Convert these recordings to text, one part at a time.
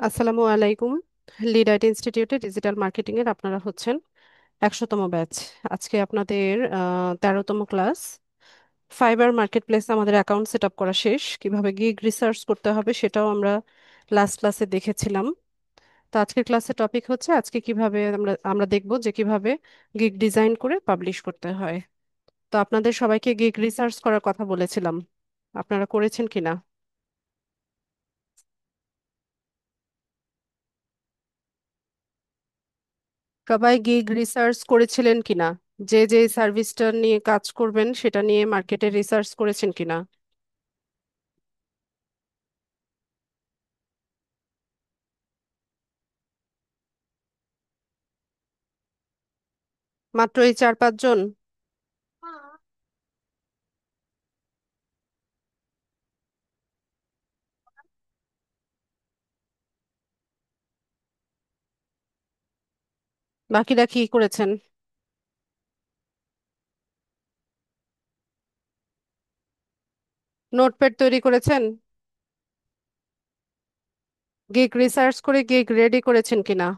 আসসালামু আলাইকুম। Lead IT ইনস্টিটিউটে ডিজিটাল মার্কেটিং এর আপনারা হচ্ছেন 100তম ব্যাচ। আজকে আপনাদের 13তম ক্লাস। ফাইবার মার্কেট প্লেস আমাদের অ্যাকাউন্ট সেট আপ করা শেষ, কিভাবে গিগ রিসার্চ করতে হবে সেটাও আমরা লাস্ট ক্লাসে দেখেছিলাম। তো আজকের ক্লাসের টপিক হচ্ছে আজকে কিভাবে আমরা আমরা দেখব যে কিভাবে গিগ ডিজাইন করে পাবলিশ করতে হয়। তো আপনাদের সবাইকে গিগ রিসার্চ করার কথা বলেছিলাম, আপনারা করেছেন কিনা? সবাই গিগ রিসার্চ করেছিলেন কিনা? যে যে সার্ভিসটা নিয়ে কাজ করবেন সেটা নিয়ে মার্কেটে রিসার্চ করেছেন কিনা? মাত্র এই 4-5 জন? বাকিরা কি করেছেন? নোটপ্যাড তৈরি করেছেন? গিগ রিসার্চ করে গিগ রেডি করেছেন কিনা?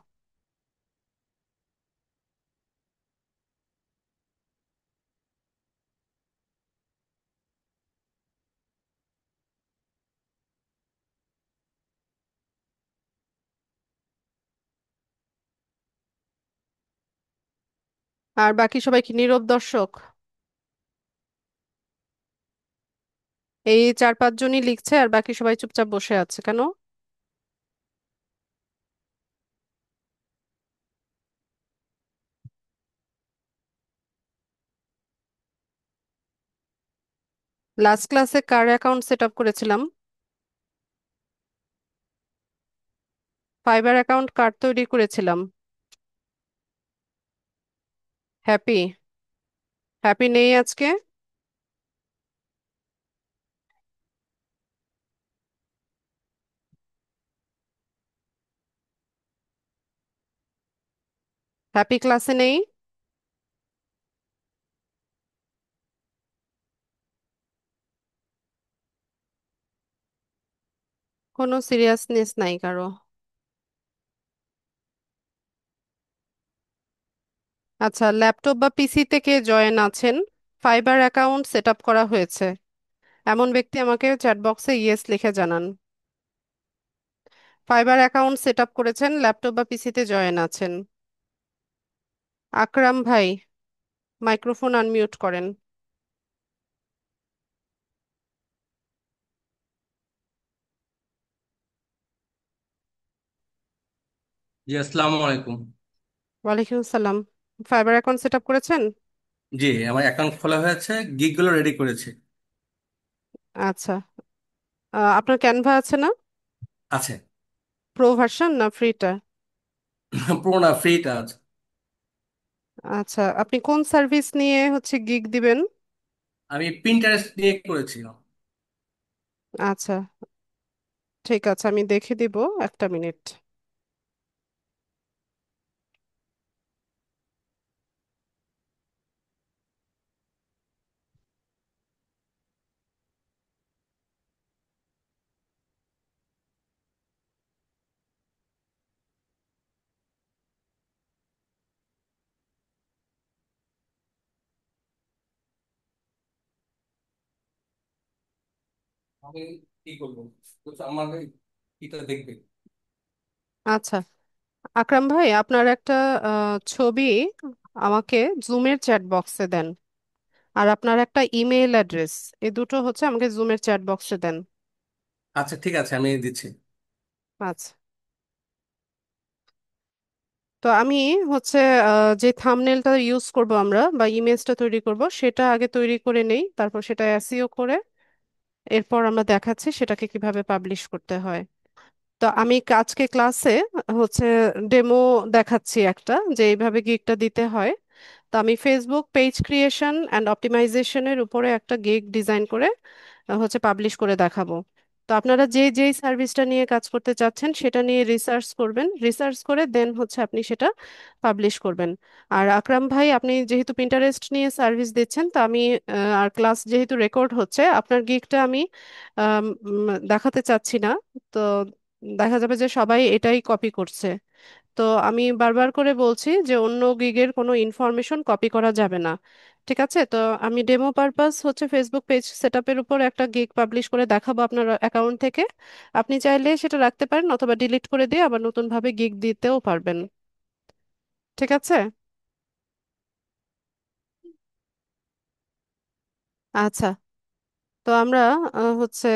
আর বাকি সবাই কি নীরব দর্শক? এই 4-5 জনই লিখছে আর বাকি সবাই চুপচাপ বসে আছে কেন? লাস্ট ক্লাসে কার অ্যাকাউন্ট সেট আপ করেছিলাম? ফাইবার অ্যাকাউন্ট কার তৈরি করেছিলাম? হ্যাপি? হ্যাপি নেই আজকে? হ্যাপি ক্লাসে নেই? কোনো সিরিয়াসনেস নাই কারো? আচ্ছা, ল্যাপটপ বা পিসি থেকে জয়েন আছেন, ফাইবার অ্যাকাউন্ট সেট আপ করা হয়েছে এমন ব্যক্তি আমাকে চ্যাট বক্সে ইয়েস লিখে জানান। ফাইবার অ্যাকাউন্ট সেট আপ করেছেন, ল্যাপটপ বা পিসিতে জয়েন আছেন। আকরাম ভাই, মাইক্রোফোন আনমিউট করেন। জি, আসসালামু আলাইকুম। ওয়ালাইকুম আসসালাম। ফাইবার অ্যাকাউন্ট সেট আপ করেছেন? জি, আমার অ্যাকাউন্ট খোলা হয়েছে, গিগগুলো রেডি করেছি। আচ্ছা। আপনার ক্যানভা আছে না? আছে। প্রো ভার্সন না ফ্রিটা? পুরোনা ফ্রিটা আছে। আচ্ছা, আপনি কোন সার্ভিস নিয়ে হচ্ছে গিগ দিবেন? আমি প্রিন্টারেস্ট দিয়ে করেছিলাম। আচ্ছা, ঠিক আছে, আমি দেখে দিব, একটা মিনিট। আমি কি করবো? তো আমাকে এটা দেখবে। আচ্ছা, আকরাম ভাই আপনার একটা ছবি আমাকে জুমের চ্যাট বক্সে দেন, আর আপনার একটা ইমেল অ্যাড্রেস, এই দুটো হচ্ছে আমাকে জুমের চ্যাট বক্সে দেন। আচ্ছা, ঠিক আছে, আমি দিচ্ছি। আচ্ছা। তো আমি হচ্ছে যে থাম্বনেলটা ইউজ করব আমরা বা ইমেজটা তৈরি করব সেটা আগে তৈরি করে নেই, তারপর সেটা এসইও করে এরপর আমরা দেখাচ্ছি সেটাকে কিভাবে পাবলিশ করতে হয়। তো আমি আজকে ক্লাসে হচ্ছে ডেমো দেখাচ্ছি একটা, যে এইভাবে গিগটা দিতে হয়। তো আমি ফেসবুক পেজ ক্রিয়েশন অ্যান্ড অপটিমাইজেশনের উপরে একটা গিগ ডিজাইন করে হচ্ছে পাবলিশ করে দেখাবো। তো আপনারা যে যেই সার্ভিসটা নিয়ে কাজ করতে চাচ্ছেন সেটা নিয়ে রিসার্চ করবেন, রিসার্চ করে দেন হচ্ছে আপনি সেটা পাবলিশ করবেন। আর আকরাম ভাই, আপনি যেহেতু পিন্টারেস্ট নিয়ে সার্ভিস দিচ্ছেন, তো আমি আর ক্লাস যেহেতু রেকর্ড হচ্ছে, আপনার গিগটা আমি দেখাতে চাচ্ছি না। তো দেখা যাবে যে সবাই এটাই কপি করছে। তো আমি বারবার করে বলছি যে অন্য গিগের কোনো ইনফরমেশন কপি করা যাবে না। ঠিক আছে, তো আমি ডেমো পারপাস হচ্ছে ফেসবুক পেজ সেটআপের উপর একটা গিগ পাবলিশ করে দেখাবো আপনার অ্যাকাউন্ট থেকে। আপনি চাইলে সেটা রাখতে পারেন অথবা ডিলিট করে দিয়ে আবার নতুন ভাবে গিগ দিতেও পারবেন। ঠিক আছে। আচ্ছা, তো আমরা হচ্ছে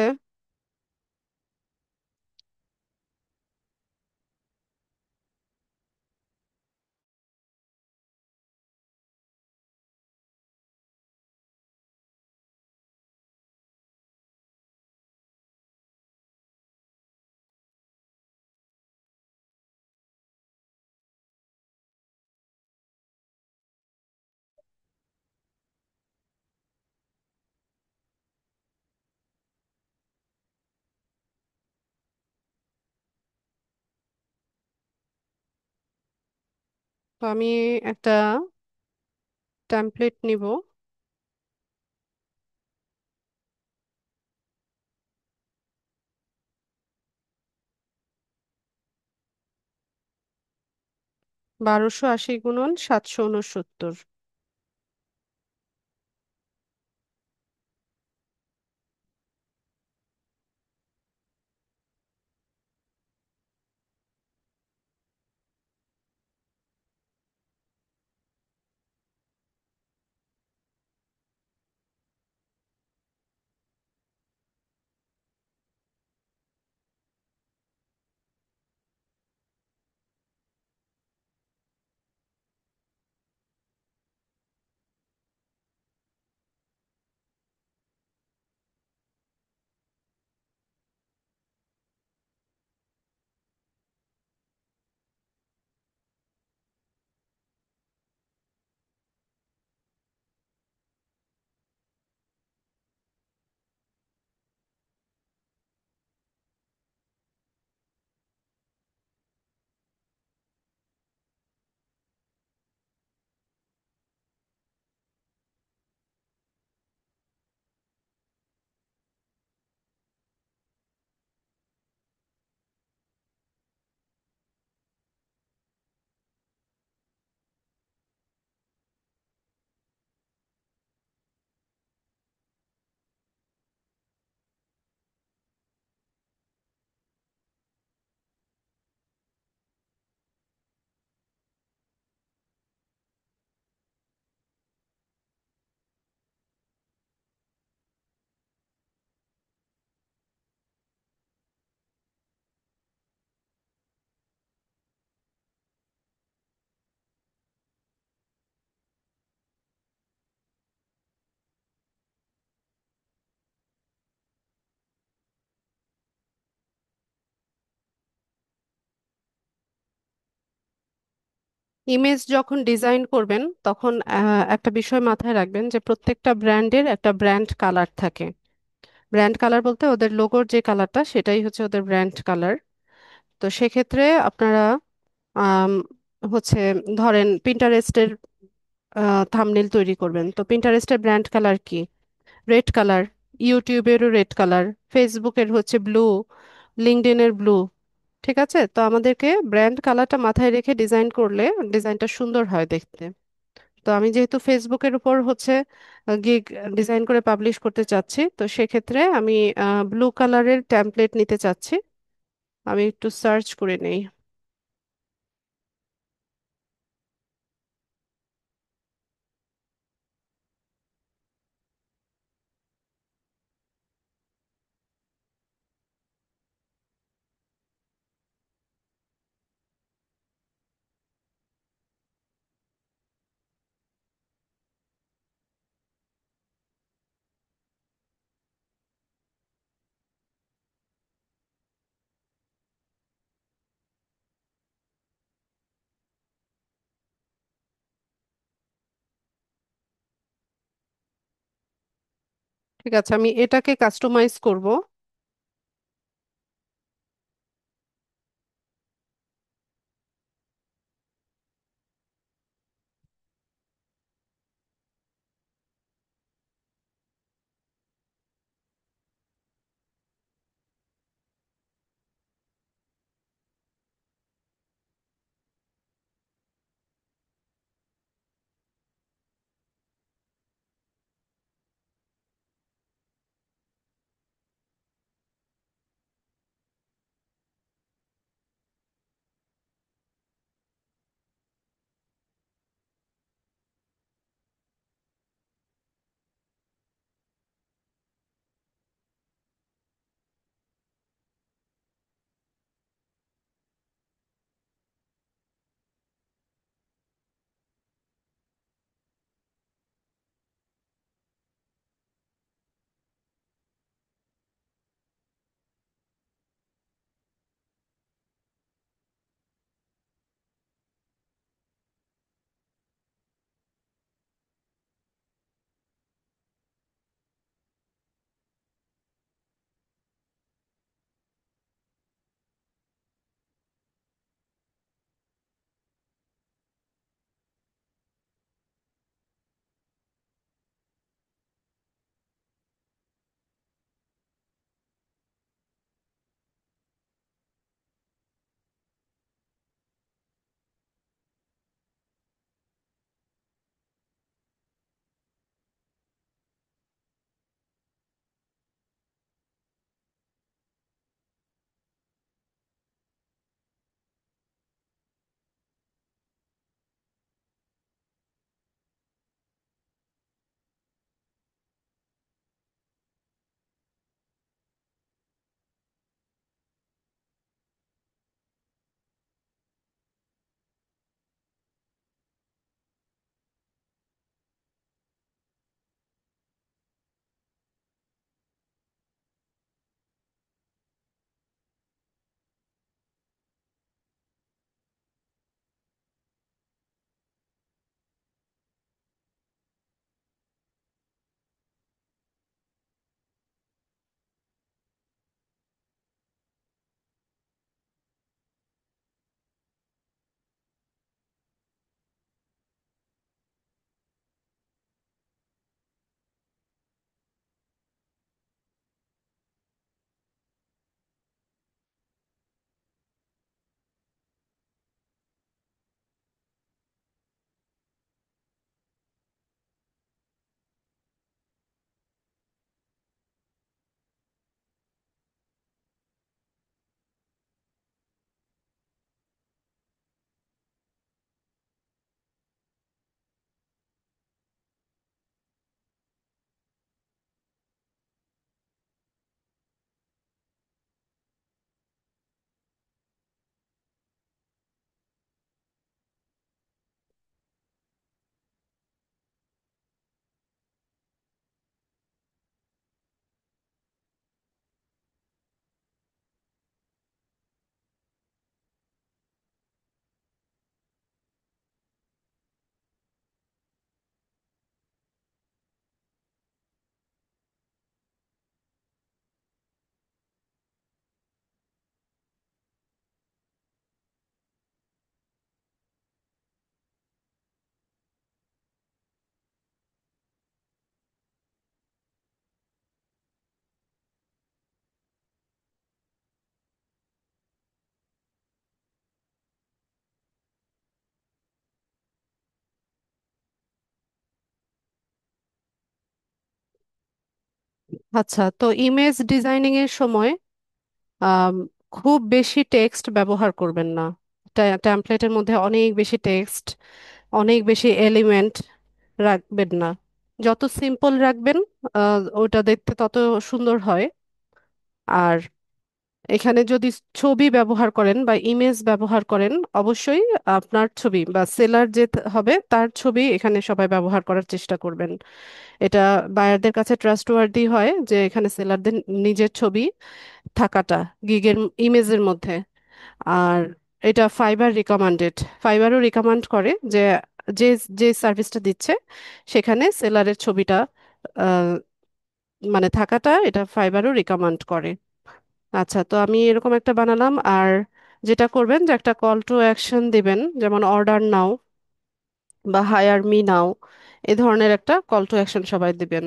তো আমি একটা টেমপ্লেট নিব। 1280 × 769। ইমেজ যখন ডিজাইন করবেন তখন একটা বিষয় মাথায় রাখবেন যে প্রত্যেকটা ব্র্যান্ডের একটা ব্র্যান্ড কালার থাকে। ব্র্যান্ড কালার বলতে ওদের লোগোর যে কালারটা সেটাই হচ্ছে ওদের ব্র্যান্ড কালার। তো সেক্ষেত্রে আপনারা আম, হচ্ছে ধরেন পিন্টারেস্টের থাম্বনেল তৈরি করবেন, তো পিন্টারেস্টের ব্র্যান্ড কালার কি? Red colour. ইউটিউবেরও রেড কালার, ফেসবুকের হচ্ছে ব্লু, লিঙ্কডইনের ব্লু। ঠিক আছে, তো আমাদেরকে ব্র্যান্ড কালারটা মাথায় রেখে ডিজাইন করলে ডিজাইনটা সুন্দর হয় দেখতে। তো আমি যেহেতু ফেসবুকের উপর হচ্ছে গিগ ডিজাইন করে পাবলিশ করতে চাচ্ছি, তো সেক্ষেত্রে আমি ব্লু কালারের টেমপ্লেট নিতে চাচ্ছি। আমি একটু সার্চ করে নেই। ঠিক আছে, আমি এটাকে কাস্টমাইজ করব। আচ্ছা, তো ইমেজ ডিজাইনিং এর সময় আম, খুব বেশি টেক্সট ব্যবহার করবেন না। টেমপ্লেটের মধ্যে অনেক বেশি টেক্সট, অনেক বেশি এলিমেন্ট রাখবেন না। যত সিম্পল রাখবেন ওটা দেখতে তত সুন্দর হয়। আর এখানে যদি ছবি ব্যবহার করেন বা ইমেজ ব্যবহার করেন, অবশ্যই আপনার ছবি বা সেলার যে হবে তার ছবি এখানে সবাই ব্যবহার করার চেষ্টা করবেন। এটা বায়ারদের কাছে ট্রাস্টওয়ার্দি হয় যে এখানে সেলারদের নিজের ছবি থাকাটা গিগের ইমেজের মধ্যে। আর এটা ফাইবার রিকমান্ডেড, ফাইবারও রিকমান্ড করে যে যে যে সার্ভিসটা দিচ্ছে সেখানে সেলারের ছবিটা আহ, মানে থাকাটা এটা ফাইবারও রিকমান্ড করে। আচ্ছা, তো আমি এরকম একটা বানালাম। আর যেটা করবেন যে একটা কল টু অ্যাকশন দিবেন, যেমন অর্ডার নাও বা হায়ার মি নাও, এ ধরনের একটা কল টু অ্যাকশন সবাই দিবেন।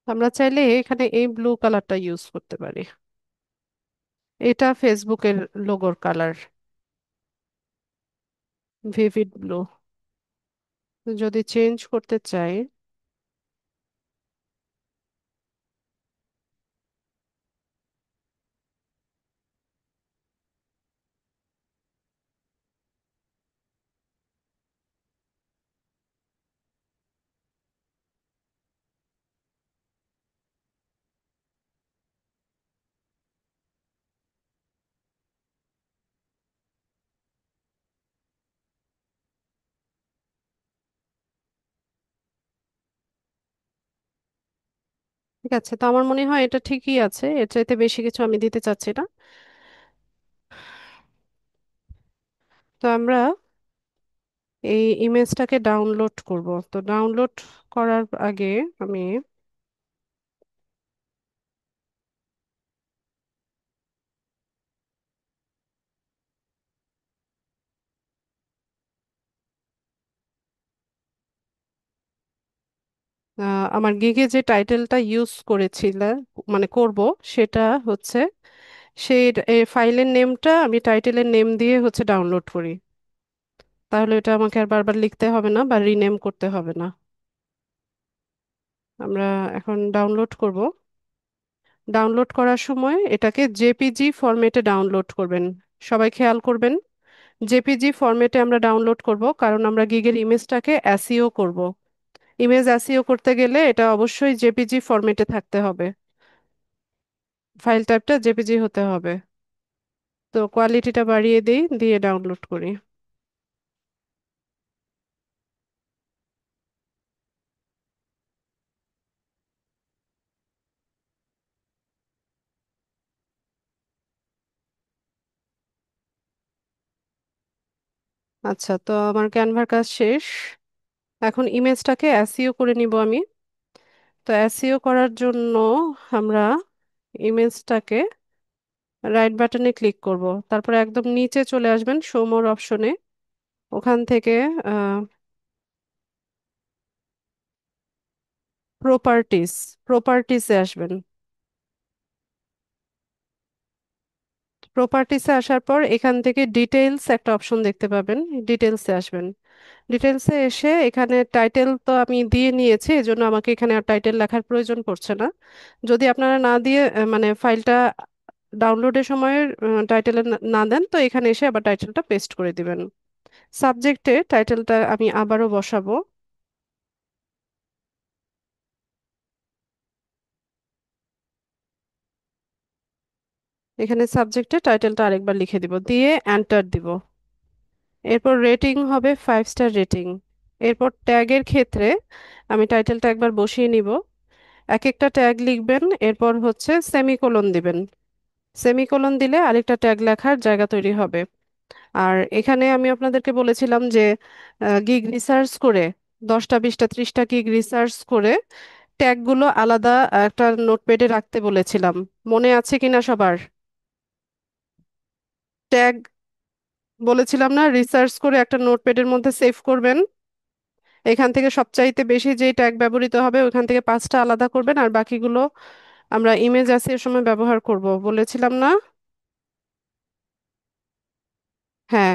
আমরা চাইলে এখানে এই ব্লু কালারটা ইউজ করতে পারি। এটা ফেসবুকের লোগোর কালার, ভিভিড ব্লু। যদি চেঞ্জ করতে চাই, ঠিক আছে, তো আমার মনে হয় এটা ঠিকই আছে, এর চাইতে বেশি কিছু আমি দিতে চাচ্ছি না। তো আমরা এই ইমেজটাকে ডাউনলোড করব। তো ডাউনলোড করার আগে আমি আমার গিগে যে টাইটেলটা ইউজ করেছিলাম, মানে করব, সেটা হচ্ছে সেই ফাইলের নেমটা আমি টাইটেলের নেম দিয়ে হচ্ছে ডাউনলোড করি। তাহলে এটা আমাকে আর বারবার লিখতে হবে না বা রিনেম করতে হবে না। আমরা এখন ডাউনলোড করব। ডাউনলোড করার সময় এটাকে জেপিজি ফরম্যাটে ডাউনলোড করবেন। সবাই খেয়াল করবেন, জেপিজি ফরম্যাটে আমরা ডাউনলোড করব, কারণ আমরা গিগের ইমেজটাকে এসইও করব। ইমেজ এসইও করতে গেলে এটা অবশ্যই জেপিজি ফরম্যাটে থাকতে হবে, ফাইল টাইপটা জেপিজি হতে হবে। তো কোয়ালিটিটা বাড়িয়ে দিই, দিয়ে ডাউনলোড করি। আচ্ছা, তো আমার ক্যানভার কাজ শেষ। এখন ইমেজটাকে এসইও করে নিব আমি। তো এসইও করার জন্য আমরা ইমেজটাকে রাইট বাটনে ক্লিক করব, তারপরে একদম নিচে চলে আসবেন শো মোর অপশনে। ওখান থেকে প্রপার্টিস, প্রপার্টিসে আসবেন। প্রপার্টিসে আসার পর এখান থেকে ডিটেইলস একটা অপশন দেখতে পাবেন, ডিটেইলসে আসবেন। ডিটেইলসে এসে এখানে টাইটেল তো আমি দিয়ে নিয়েছি, এজন্য আমাকে এখানে আর টাইটেল লেখার প্রয়োজন পড়ছে না। যদি আপনারা না দিয়ে মানে ফাইলটা ডাউনলোডের সময় টাইটেলে না দেন, তো এখানে এসে আবার টাইটেলটা পেস্ট করে দিবেন। সাবজেক্টে টাইটেলটা আমি আবারও বসাবো। এখানে সাবজেক্টে টাইটেলটা আরেকবার লিখে দিব, দিয়ে এন্টার দিব। এরপর রেটিং হবে 5 স্টার রেটিং। এরপর ট্যাগের ক্ষেত্রে আমি টাইটেলটা একবার বসিয়ে নিব। এক একটা ট্যাগ লিখবেন, এরপর হচ্ছে সেমিকোলন দিবেন। সেমিকোলন দিলে আরেকটা ট্যাগ লেখার জায়গা তৈরি হবে। আর এখানে আমি আপনাদেরকে বলেছিলাম যে গিগ রিসার্চ করে 10টা 20টা 30টা গিগ রিসার্চ করে ট্যাগগুলো আলাদা একটা নোটপ্যাডে রাখতে বলেছিলাম। মনে আছে কিনা সবার? ট্যাগ বলেছিলাম না, রিসার্চ করে একটা নোটপ্যাডের মধ্যে সেভ করবেন। এখান থেকে সবচাইতে বেশি যে ট্যাগ ব্যবহৃত হবে ওখান থেকে 5টা আলাদা করবেন, আর বাকিগুলো আমরা ইমেজ আসির সময় ব্যবহার করব বলেছিলাম না? হ্যাঁ,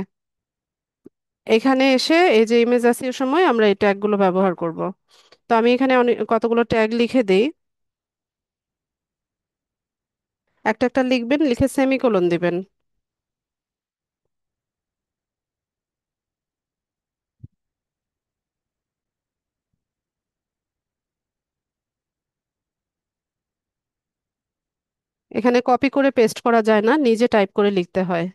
এখানে এসে এই যে ইমেজ আসির সময় আমরা এই ট্যাগগুলো ব্যবহার করব। তো আমি এখানে অনেক কতগুলো ট্যাগ লিখে দেই। একটা একটা লিখবেন, লিখে সেমিকোলন দিবেন। এখানে কপি করে পেস্ট করা যায় না, নিজে টাইপ করে লিখতে হয়।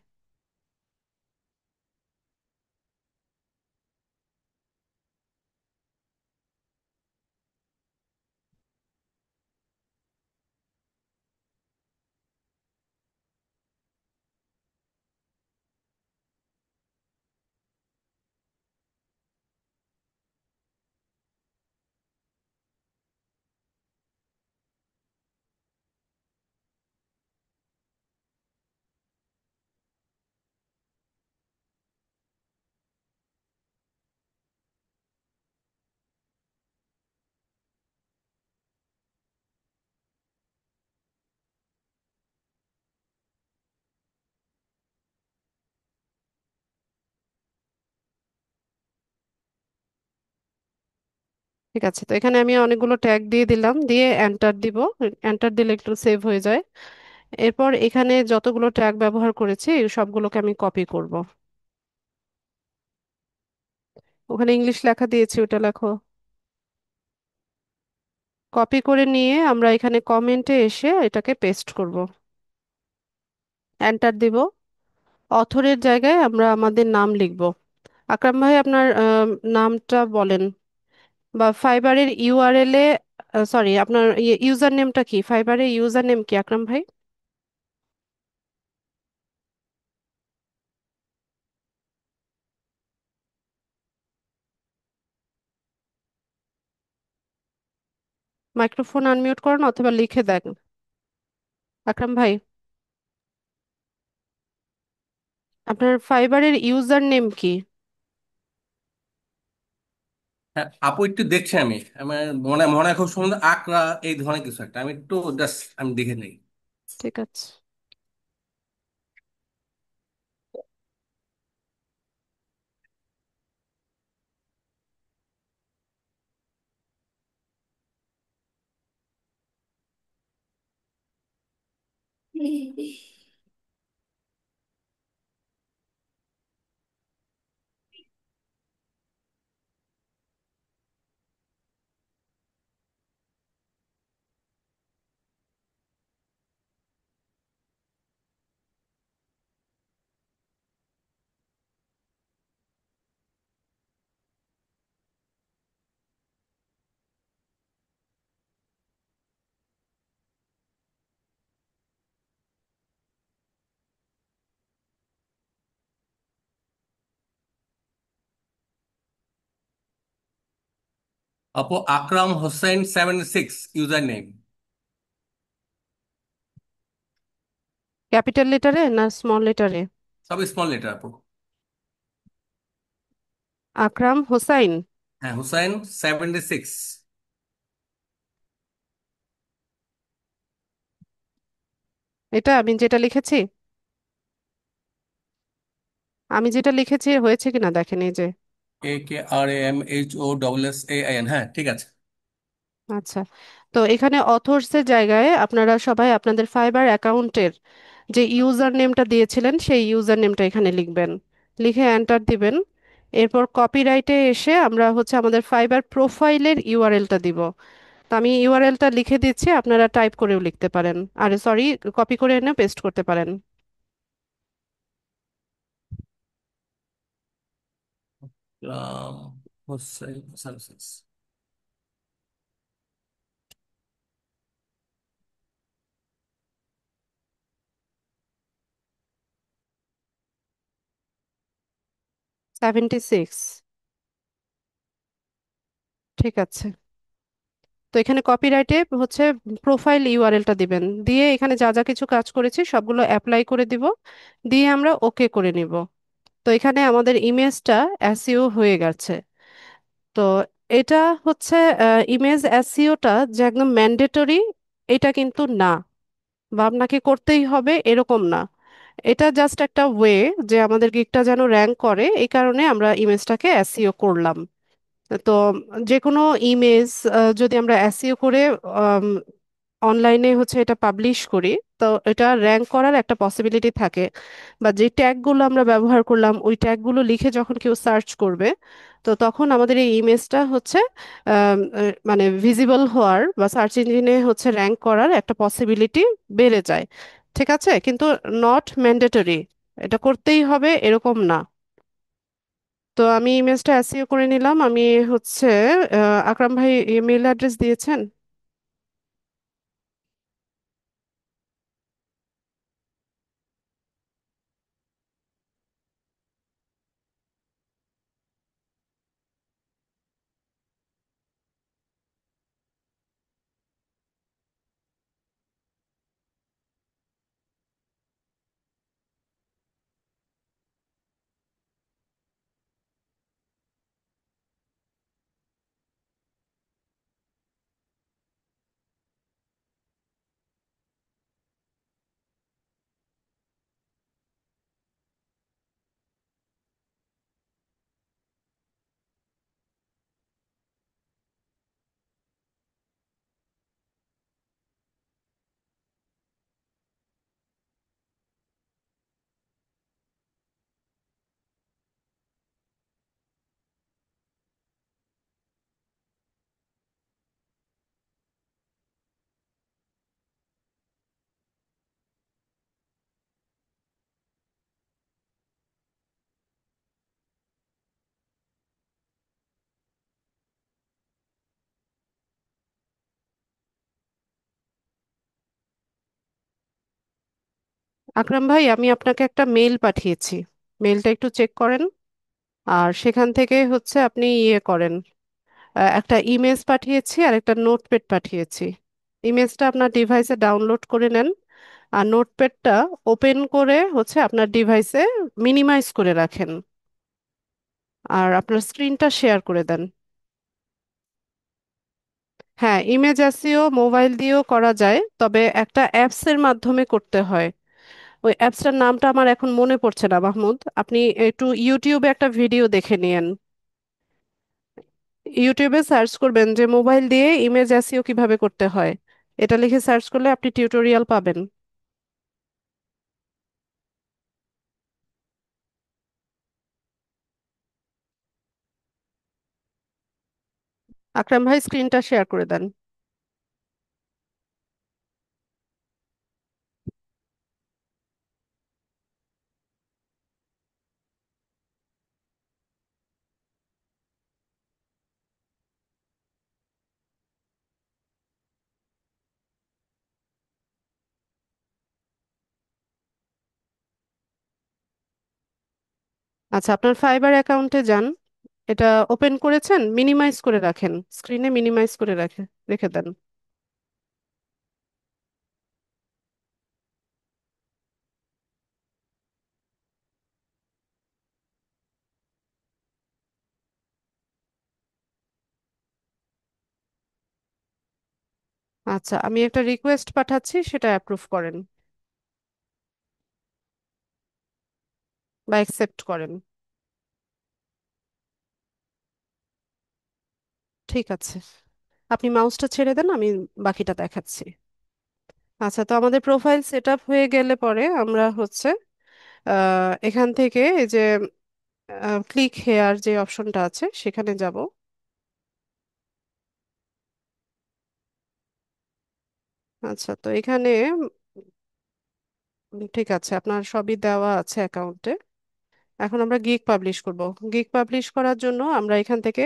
ঠিক আছে, তো এখানে আমি অনেকগুলো ট্যাগ দিয়ে দিলাম, দিয়ে এন্টার দিব। এন্টার দিলে একটু সেভ হয়ে যায়। এরপর এখানে যতগুলো ট্যাগ ব্যবহার করেছি এই সবগুলোকে আমি কপি করব। ওখানে ইংলিশ লেখা দিয়েছি, ওটা লেখো। কপি করে নিয়ে আমরা এখানে কমেন্টে এসে এটাকে পেস্ট করব। এন্টার দিব। অথরের জায়গায় আমরা আমাদের নাম লিখব। আকরাম ভাই, আপনার নামটা বলেন। বা ফাইবারের ইউআরএল এ, সরি, আপনার ইউজার নেমটা কি? ফাইবারের ইউজার নেম কি আকরাম ভাই? মাইক্রোফোন আনমিউট করেন অথবা লিখে দেন। আকরাম ভাই, আপনার ফাইবারের ইউজার নেম কি? হ্যাঁ আপু, একটু দেখছি আমি। আমার মনে মনে হয় খুব সুন্দর আকরা, এই ধরনের কিছু একটা। আমি একটু জাস্ট আমি দেখে নেই। ঠিক আছে। আপু, আকরাম হোসেন 76 ইউজার নেম। ক্যাপিটাল লেটারে না স্মল লেটারে? সব স্মল লেটার আপু। আকরাম হোসাইন। হ্যাঁ, হোসেন 76। এটা আমি যেটা লিখেছি, আমি যেটা লিখেছি হয়েছে কিনা দেখেন, এই যে। AKRAMHOSSAIN, হ্যাঁ ঠিক আছে। আচ্ছা, তো এখানে অথর্সের জায়গায় আপনারা সবাই আপনাদের ফাইবার অ্যাকাউন্টের যে ইউজার নেমটা দিয়েছিলেন সেই ইউজার নেমটা এখানে লিখবেন। লিখে এন্টার দিবেন। এরপর কপিরাইটে এসে আমরা হচ্ছে আমাদের ফাইবার প্রোফাইলের ইউআরএলটা দিব। তো আমি ইউআরএলটা লিখে দিচ্ছি, আপনারা টাইপ করেও লিখতে পারেন, আরে সরি, কপি করে এনে পেস্ট করতে পারেন। আকরাম হোসেন 76। 76। ঠিক আছে। তো এখানে কপিরাইটে হচ্ছে প্রোফাইল ইউআরএলটা দিবেন, দিয়ে এখানে যা যা কিছু কাজ করেছি সবগুলো অ্যাপ্লাই করে দিব, দিয়ে আমরা ওকে করে নিব। তো এখানে আমাদের ইমেজটা এসইও হয়ে গেছে। তো এটা হচ্ছে ইমেজ এসইওটা যে একদম ম্যান্ডেটরি এটা কিন্তু না, বা আপনাকে করতেই হবে এরকম না। এটা জাস্ট একটা ওয়ে যে আমাদের গিগটা যেন র্যাঙ্ক করে, এই কারণে আমরা ইমেজটাকে এসইও করলাম। তো যে কোনো ইমেজ যদি আমরা এসইও করে অনলাইনে হচ্ছে এটা পাবলিশ করি, তো এটা র্যাঙ্ক করার একটা পসিবিলিটি থাকে। বা যে ট্যাগগুলো আমরা ব্যবহার করলাম ওই ট্যাগগুলো লিখে যখন কেউ সার্চ করবে, তো তখন আমাদের এই ইমেজটা হচ্ছে মানে ভিজিবল হওয়ার বা সার্চ ইঞ্জিনে হচ্ছে র্যাঙ্ক করার একটা পসিবিলিটি বেড়ে যায়। ঠিক আছে, কিন্তু নট ম্যান্ডেটরি, এটা করতেই হবে এরকম না। তো আমি ইমেজটা এসইও করে নিলাম। আমি হচ্ছে আকরাম ভাই ইমেল অ্যাড্রেস দিয়েছেন। আকরাম ভাই, আমি আপনাকে একটা মেল পাঠিয়েছি, মেলটা একটু চেক করেন। আর সেখান থেকে হচ্ছে আপনি ইয়ে করেন, একটা ইমেজ পাঠিয়েছি আর একটা নোটপ্যাড পাঠিয়েছি। ইমেজটা আপনার ডিভাইসে ডাউনলোড করে নেন, আর নোটপ্যাডটা ওপেন করে হচ্ছে আপনার ডিভাইসে মিনিমাইজ করে রাখেন, আর আপনার স্ক্রিনটা শেয়ার করে দেন। হ্যাঁ, ইমেজ এসইও মোবাইল দিয়েও করা যায়, তবে একটা অ্যাপসের মাধ্যমে করতে হয়। ওই অ্যাপসটার নামটা আমার এখন মনে পড়ছে না মাহমুদ, আপনি একটু ইউটিউবে একটা ভিডিও দেখে নিয়েন। ইউটিউবে সার্চ করবেন যে মোবাইল দিয়ে ইমেজ এসইও কিভাবে করতে হয়, এটা লিখে সার্চ করলে আপনি টিউটোরিয়াল পাবেন। আকরাম ভাই, স্ক্রিনটা শেয়ার করে দেন। আচ্ছা, আপনার ফাইবার অ্যাকাউন্টে যান, এটা ওপেন করেছেন, মিনিমাইজ করে রাখেন, স্ক্রিনে মিনিমাইজ করে রেখে দেন। আচ্ছা, আমি একটা রিকোয়েস্ট পাঠাচ্ছি, সেটা অ্যাপ্রুভ করেন বা অ্যাকসেপ্ট করেন। ঠিক আছে, আপনি মাউসটা ছেড়ে দেন, আমি বাকিটা দেখাচ্ছি। আচ্ছা, তো আমাদের প্রোফাইল সেট আপ হয়ে গেলে পরে আমরা হচ্ছে এখান থেকে এই যে ক্লিক হেয়ার যে অপশনটা আছে সেখানে যাব। আচ্ছা, তো এখানে ঠিক আছে, আপনার সবই দেওয়া আছে অ্যাকাউন্টে। এখন আমরা গিগ পাবলিশ করব। গিগ পাবলিশ করার জন্য আমরা এখান থেকে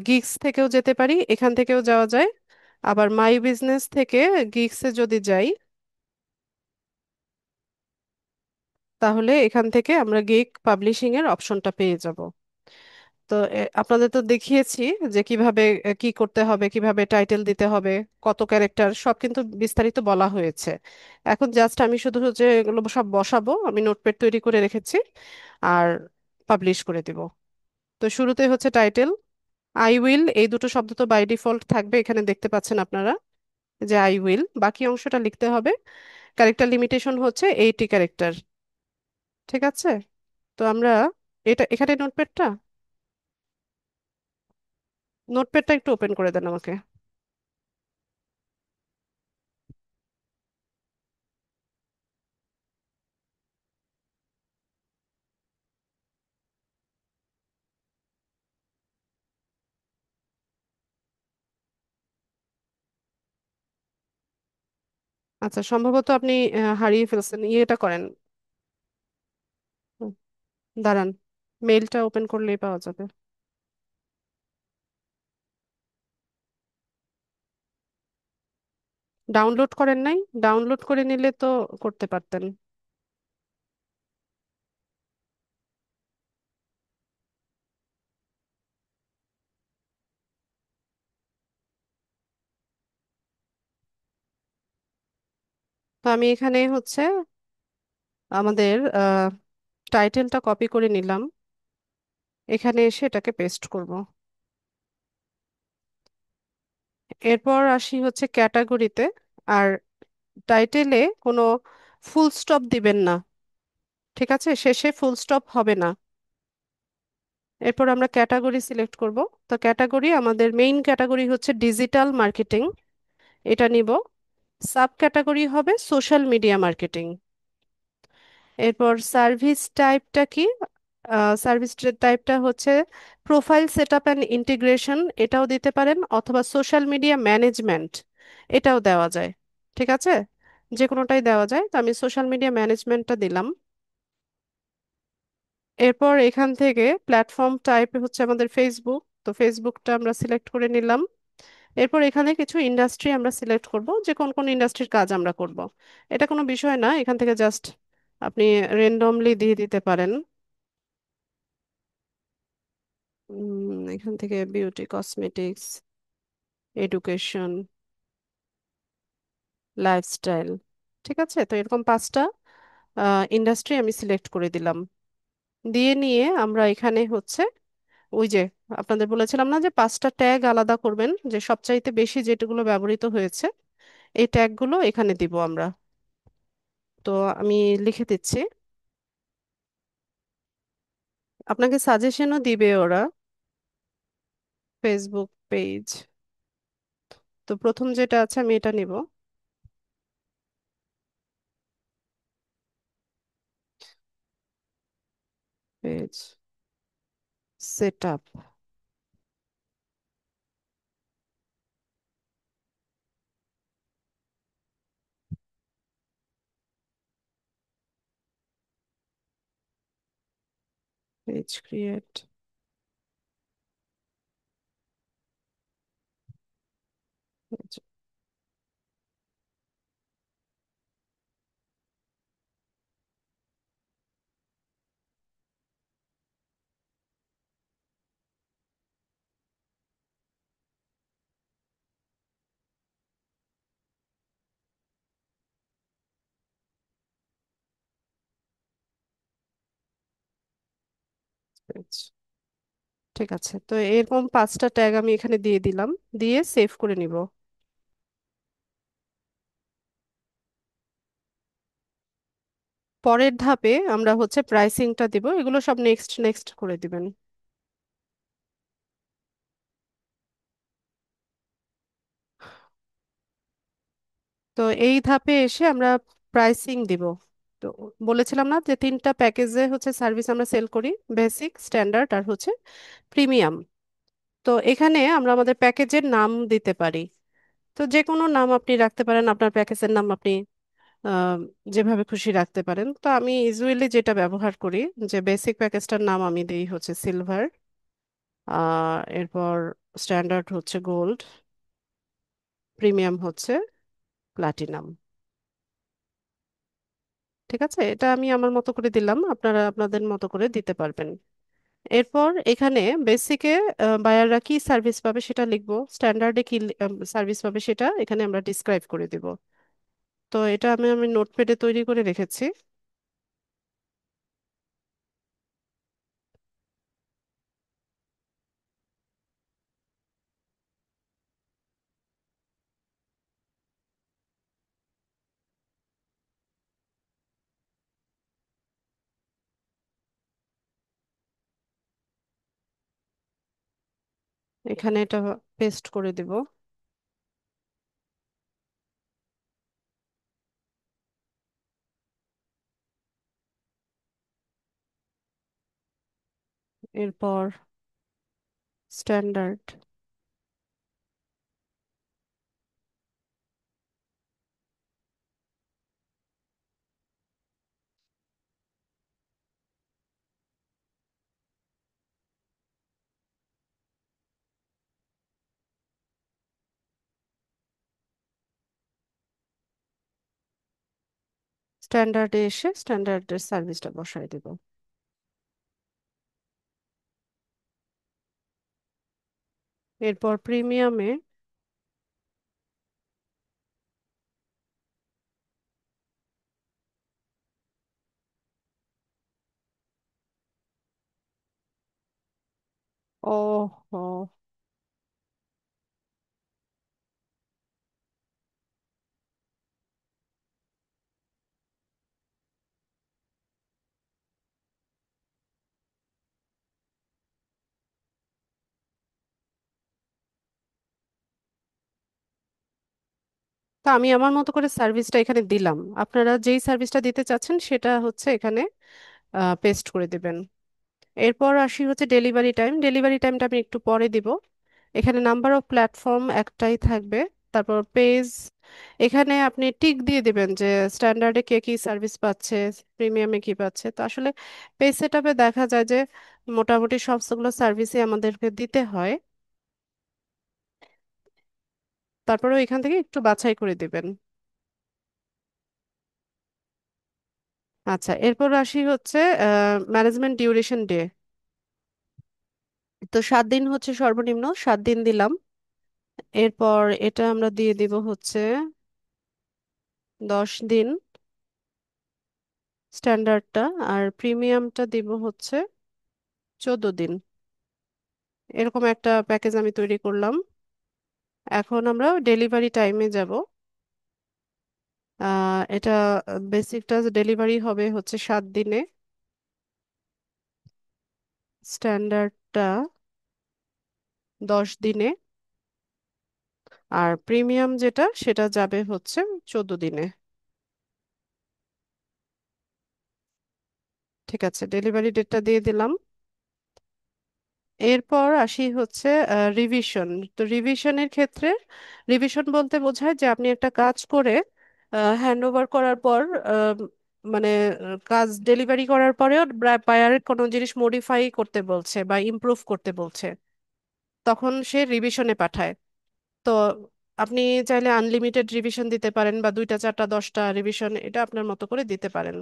গিগস থেকেও যেতে পারি, এখান থেকেও যাওয়া যায়। আবার মাই বিজনেস থেকে গিগসে যদি যাই, তাহলে এখান থেকে আমরা গিক পাবলিশিং এর অপশনটা পেয়ে যাব। তো আপনাদের তো দেখিয়েছি যে কিভাবে কি করতে হবে, কিভাবে টাইটেল দিতে হবে, কত ক্যারেক্টার, সব কিন্তু বিস্তারিত বলা হয়েছে। এখন জাস্ট আমি শুধু যে এগুলো সব বসাবো, আমি নোটপ্যাড তৈরি করে রেখেছি আর পাবলিশ করে দিব। তো শুরুতে হচ্ছে টাইটেল, আই উইল, এই দুটো শব্দ তো বাই ডিফল্ট থাকবে, এখানে দেখতে পাচ্ছেন আপনারা যে আই উইল, বাকি অংশটা লিখতে হবে। ক্যারেক্টার লিমিটেশন হচ্ছে 80 ক্যারেক্টার। ঠিক আছে? তো আমরা এটা এখানে নোটপ্যাডটা একটু ওপেন করে দেন আমাকে। আচ্ছা, সম্ভবত আপনি হারিয়ে ফেলছেন, ইয়েটা করেন। হুম, দাঁড়ান, মেইলটা ওপেন করলেই পাওয়া যাবে। ডাউনলোড করেন নাই? ডাউনলোড করে নিলে তো করতে পারতেন। তো আমি এখানে হচ্ছে আমাদের টাইটেলটা কপি করে নিলাম, এখানে এসে এটাকে পেস্ট করব। এরপর আসি হচ্ছে ক্যাটাগরিতে। আর টাইটেলে কোনো ফুল স্টপ দিবেন না, ঠিক আছে? শেষে ফুল স্টপ হবে না। এরপর আমরা ক্যাটাগরি সিলেক্ট করব। তো ক্যাটাগরি, আমাদের মেইন ক্যাটাগরি হচ্ছে ডিজিটাল মার্কেটিং, এটা নিব। সাব ক্যাটাগরি হবে সোশ্যাল মিডিয়া মার্কেটিং। এরপর সার্ভিস টাইপটা কি? সার্ভিস টাইপটা হচ্ছে প্রোফাইল সেটআপ অ্যান্ড ইন্টিগ্রেশন, এটাও দিতে পারেন, অথবা সোশ্যাল মিডিয়া ম্যানেজমেন্ট, এটাও দেওয়া যায়। ঠিক আছে? যে কোনোটাই দেওয়া যায়, তো আমি সোশ্যাল মিডিয়া ম্যানেজমেন্টটা দিলাম। এরপর এখান থেকে প্ল্যাটফর্ম টাইপ হচ্ছে আমাদের ফেসবুক, তো ফেসবুকটা আমরা সিলেক্ট করে নিলাম। এরপর এখানে কিছু ইন্ডাস্ট্রি আমরা সিলেক্ট করব, যে কোন কোন ইন্ডাস্ট্রির কাজ আমরা করব। এটা কোনো বিষয় না, এখান থেকে জাস্ট আপনি রেন্ডমলি দিয়ে দিতে পারেন। এখান থেকে বিউটি, কসমেটিক্স, এডুকেশন, লাইফস্টাইল। ঠিক আছে? তো এরকম 5টা ইন্ডাস্ট্রি আমি সিলেক্ট করে দিলাম। দিয়ে নিয়ে আমরা এখানে হচ্ছে ওই যে আপনাদের বলেছিলাম না যে 5টা ট্যাগ আলাদা করবেন, যে সবচাইতে বেশি যেগুলো ব্যবহৃত হয়েছে এই ট্যাগগুলো এখানে দিব আমরা। তো আমি লিখে দিচ্ছি, আপনাকে সাজেশনও দিবে ওরা। ফেসবুক পেজ, তো প্রথম যেটা আছে আমি এটা নিব। Page set up, page create. ঠিক আছে, তো এরকম 5টা ট্যাগ আমি এখানে দিয়ে দিলাম, দিয়ে সেভ করে নিব। পরের ধাপে আমরা হচ্ছে প্রাইসিংটা দিব, এগুলো সব নেক্সট নেক্সট করে দিবেন। তো এই ধাপে এসে আমরা প্রাইসিং দিব। তো বলেছিলাম না যে 3টা প্যাকেজে হচ্ছে সার্ভিস আমরা সেল করি, বেসিক, স্ট্যান্ডার্ড আর হচ্ছে প্রিমিয়াম। তো এখানে আমরা আমাদের প্যাকেজের নাম দিতে পারি। তো যে কোনো নাম আপনি রাখতে পারেন, আপনার প্যাকেজের নাম আপনি আহ, যেভাবে খুশি রাখতে পারেন। তো আমি ইউজুয়ালি যেটা ব্যবহার করি, যে বেসিক প্যাকেজটার নাম আমি দিই হচ্ছে সিলভার, এরপর স্ট্যান্ডার্ড হচ্ছে গোল্ড, প্রিমিয়াম হচ্ছে প্লাটিনাম। ঠিক আছে, এটা আমি আমার মতো করে দিলাম, আপনারা আপনাদের মতো করে দিতে পারবেন। এরপর এখানে বেসিকে বায়াররা কি সার্ভিস পাবে সেটা লিখবো, স্ট্যান্ডার্ডে কি সার্ভিস পাবে সেটা এখানে আমরা ডিসক্রাইব করে দিব। তো এটা আমি আমি নোটপ্যাডে তৈরি করে রেখেছি। এখানে এটা পেস্ট করে দিব। এরপর স্ট্যান্ডার্ড, স্ট্যান্ডার্ডে এসে স্ট্যান্ডার্ডের সার্ভিসটা বসায় দিব। এরপর প্রিমিয়ামে, ও, তো আমি আমার মতো করে সার্ভিসটা এখানে দিলাম, আপনারা যেই সার্ভিসটা দিতে চাচ্ছেন সেটা হচ্ছে এখানে পেস্ট করে দিবেন। এরপর আসি হচ্ছে ডেলিভারি টাইম, ডেলিভারি টাইমটা আমি একটু পরে দিব। এখানে নাম্বার অফ প্ল্যাটফর্ম একটাই থাকবে। তারপর পেজ, এখানে আপনি টিক দিয়ে দিবেন যে স্ট্যান্ডার্ডে কে কি সার্ভিস পাচ্ছে, প্রিমিয়ামে কি পাচ্ছে। তো আসলে পেজ সেটআপে দেখা যায় যে মোটামুটি সবগুলো সার্ভিসই আমাদেরকে দিতে হয়। তারপরেও এখান থেকে একটু বাছাই করে দিবেন। আচ্ছা, এরপর আসি হচ্ছে ম্যানেজমেন্ট ডিউরেশন ডে। তো 7 দিন হচ্ছে সর্বনিম্ন, 7 দিন দিলাম। এরপর এটা আমরা দিয়ে দিব হচ্ছে 10 দিন স্ট্যান্ডার্ডটা, আর প্রিমিয়ামটা দিব হচ্ছে 14 দিন। এরকম একটা প্যাকেজ আমি তৈরি করলাম। এখন আমরা ডেলিভারি টাইমে যাব। এটা বেসিকটা ডেলিভারি হবে হচ্ছে 7 দিনে, স্ট্যান্ডার্ডটা 10 দিনে, আর প্রিমিয়াম যেটা সেটা যাবে হচ্ছে 14 দিনে। ঠিক আছে, ডেলিভারি ডেটটা দিয়ে দিলাম। এরপর আসি হচ্ছে রিভিশন। তো রিভিশনের ক্ষেত্রে, রিভিশন বলতে বোঝায় যে আপনি একটা কাজ করে হ্যান্ড ওভার করার পর, মানে কাজ ডেলিভারি করার পরেও বায়ার কোনো জিনিস মডিফাই করতে বলছে বা ইমপ্রুভ করতে বলছে, তখন সে রিভিশনে পাঠায়। তো আপনি চাইলে আনলিমিটেড রিভিশন দিতে পারেন বা 2টা 4টা 10টা রিভিশন, এটা আপনার মতো করে দিতে পারেন।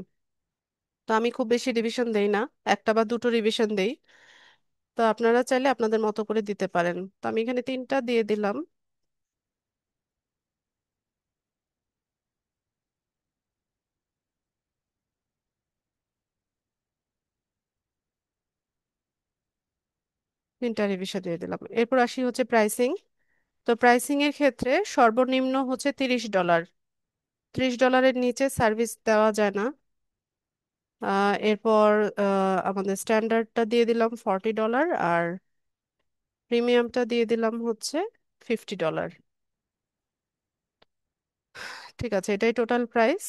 তো আমি খুব বেশি রিভিশন দেই না, 1টা বা 2টো রিভিশন দেই। তো আপনারা চাইলে আপনাদের মতো করে দিতে পারেন। তো আমি এখানে 3টা দিয়ে দিলাম। 3টা রিভিশন দিয়ে দিলাম। এরপর আসি হচ্ছে প্রাইসিং। তো প্রাইসিং এর ক্ষেত্রে সর্বনিম্ন হচ্ছে $30। $30-এর নিচে সার্ভিস দেওয়া যায় না। এরপর আমাদের স্ট্যান্ডার্ডটা দিয়ে দিলাম $40, আর প্রিমিয়ামটা দিয়ে দিলাম হচ্ছে $50। ঠিক আছে, এটাই টোটাল প্রাইস।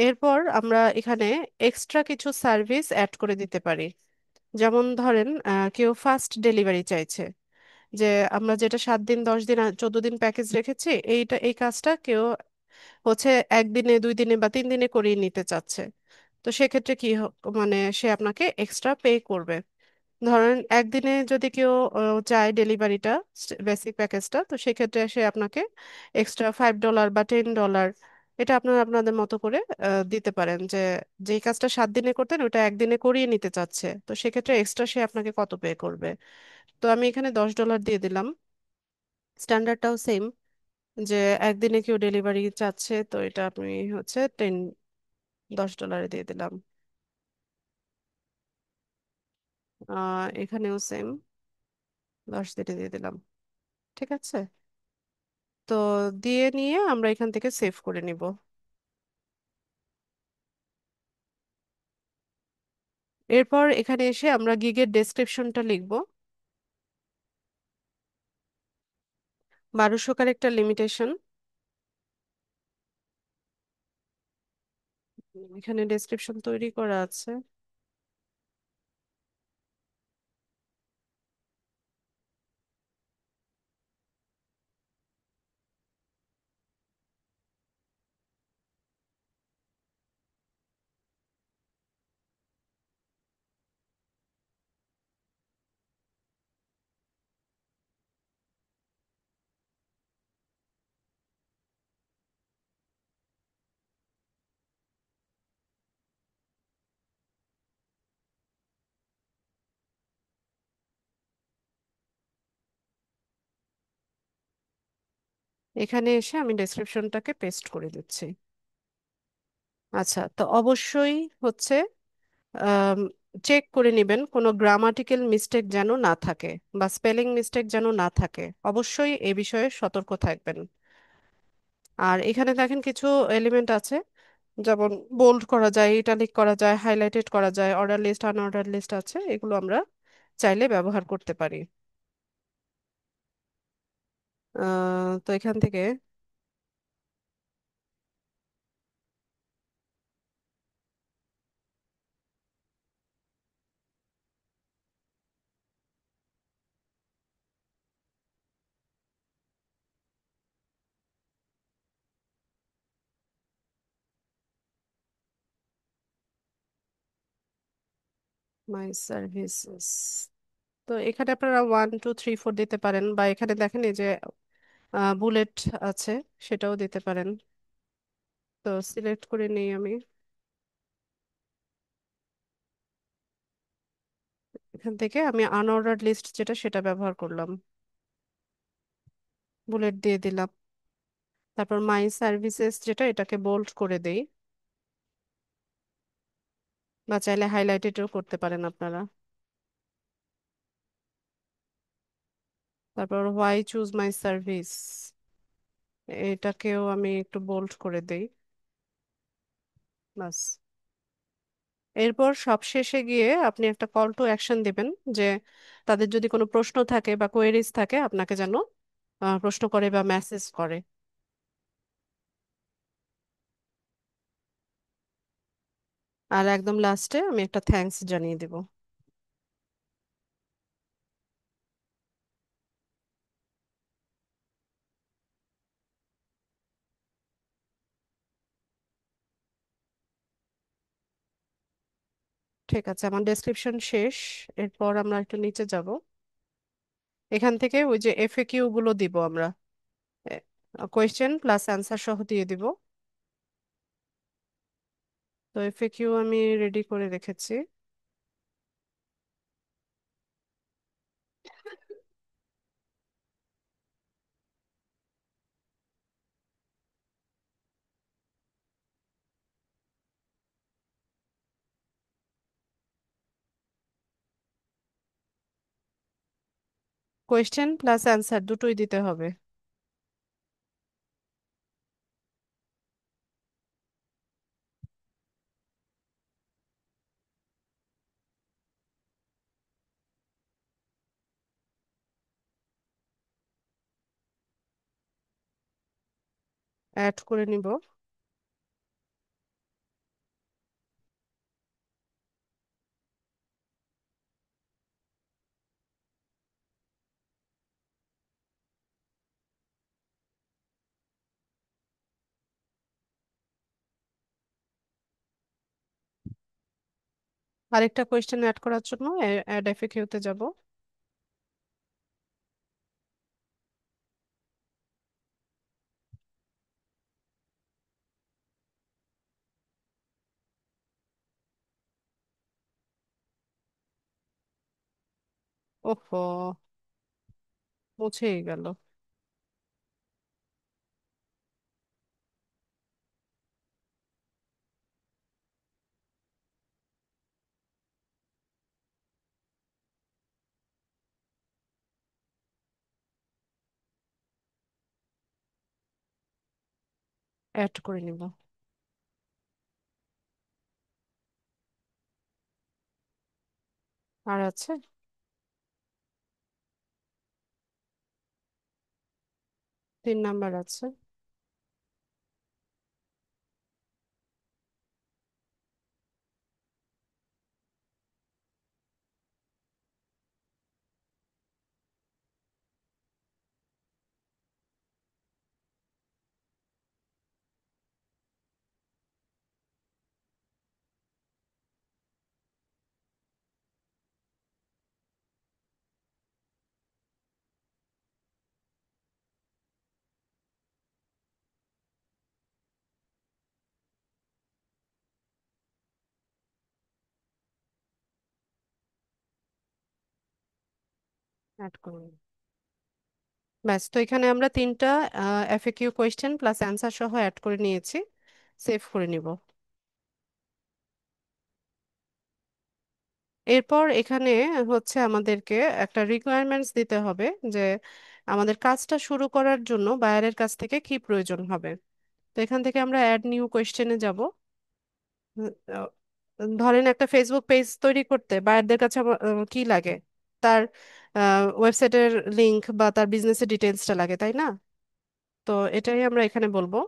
এরপর আমরা এখানে এক্সট্রা কিছু সার্ভিস অ্যাড করে দিতে পারি। যেমন ধরেন কেউ ফাস্ট ডেলিভারি চাইছে, যে আমরা যেটা 7 দিন 10 দিন 14 দিন প্যাকেজ রেখেছি, এই কাজটা কেউ হচ্ছে 1 দিনে 2 দিনে বা 3 দিনে করিয়ে নিতে চাচ্ছে। তো সেক্ষেত্রে কি মানে সে আপনাকে এক্সট্রা পে করবে। ধরেন একদিনে যদি কেউ চায় ডেলিভারিটা, বেসিক প্যাকেজটা, তো সেক্ষেত্রে সে আপনাকে এক্সট্রা $5 বা $10 এটা আপনারা আপনাদের মতো করে দিতে পারেন যে যেই কাজটা 7 দিনে করতেন ওটা একদিনে করিয়ে নিতে চাচ্ছে, তো সেক্ষেত্রে এক্সট্রা সে আপনাকে কত পে করবে। তো আমি এখানে $10 দিয়ে দিলাম। স্ট্যান্ডার্ডটাও সেম, যে একদিনে কেউ ডেলিভারি চাচ্ছে, তো এটা আপনি হচ্ছে $10 দিয়ে দিলাম। এখানেও সেম, 10 দিনে দিয়ে দিলাম। ঠিক আছে, তো দিয়ে নিয়ে আমরা এখান থেকে সেভ করে নিব। এরপর এখানে এসে আমরা গিগের ডেসক্রিপশনটা লিখব। 1200 একটা লিমিটেশন, এখানে ডেসক্রিপশন তৈরি করা আছে। এখানে এসে আমি ডেসক্রিপশনটাকে পেস্ট করে দিচ্ছি। আচ্ছা, তো অবশ্যই হচ্ছে চেক করে নেবেন কোনো গ্রামাটিক্যাল মিস্টেক যেন না থাকে বা স্পেলিং মিস্টেক যেন না থাকে, অবশ্যই এ বিষয়ে সতর্ক থাকবেন। আর এখানে দেখেন কিছু এলিমেন্ট আছে, যেমন বোল্ড করা যায়, ইটালিক করা যায়, হাইলাইটেড করা যায়, অর্ডার লিস্ট আনঅর্ডার লিস্ট আছে, এগুলো আমরা চাইলে ব্যবহার করতে পারি। তো এখান থেকে মাই সার্ভিসেস, তো এখানে আপনারা 1 2 3 4 দিতে পারেন, বা এখানে দেখেন এই যে বুলেট আছে, সেটাও দিতে পারেন। তো সিলেক্ট করে নিই আমি, এখান থেকে আমি আনঅর্ডার লিস্ট যেটা সেটা ব্যবহার করলাম, বুলেট দিয়ে দিলাম। তারপর মাই সার্ভিসেস যেটা, এটাকে বোল্ড করে দেই, বা চাইলে হাইলাইটেডও করতে পারেন আপনারা। তারপর হোয়াই চুজ মাই সার্ভিস, এটাকেও আমি একটু বোল্ড করে দেই, বাস। এরপর সবশেষে গিয়ে আপনি একটা কল টু অ্যাকশন দিবেন, যে তাদের যদি কোনো প্রশ্ন থাকে বা কোয়েরিজ থাকে আপনাকে যেন প্রশ্ন করে বা মেসেজ করে। আর একদম লাস্টে আমি একটা থ্যাঙ্কস জানিয়ে দিব। ঠিক আছে, আমার ডেসক্রিপশন শেষ। এরপর আমরা একটু নিচে যাব, এখান থেকে ওই যে এফএকিউ গুলো দিব আমরা, কোয়েশ্চেন প্লাস অ্যান্সার সহ দিয়ে দিব। তো এফএকিউ আমি রেডি করে রেখেছি। কোয়েশ্চেন প্লাস অ্যান্সার দুটোই দিতে হবে। অ্যাড করে নিব। আরেকটা কোয়েশ্চেন অ্যাড করার জন্য অ্যাড এফএকিউতে যাব। ওহো, মুছেই গেল। অ্যাড করে নিব। আর আছে? 3 নাম্বার আছে। অ্যাড করে নিব। ব্যাস, তো এখানে আমরা 3টা এফএকিউ কোয়েশ্চেন প্লাস অ্যান্সার সহ অ্যাড করে নিয়েছি। সেভ করে নিব। এরপর এখানে হচ্ছে আমাদেরকে একটা রিকোয়ারমেন্টস দিতে হবে যে আমাদের কাজটা শুরু করার জন্য বায়ারের কাছ থেকে কি প্রয়োজন হবে। তো এখান থেকে আমরা অ্যাড নিউ কোয়েশ্চেনে যাব। আহ, ধরেন একটা ফেসবুক পেজ তৈরি করতে বায়ারদের কাছে কি লাগে? তার ওয়েবসাইটের লিংক বা তার বিজনেসের ডিটেলসটা লাগে, তাই না? তো এটাই আমরা এখানে বলবো।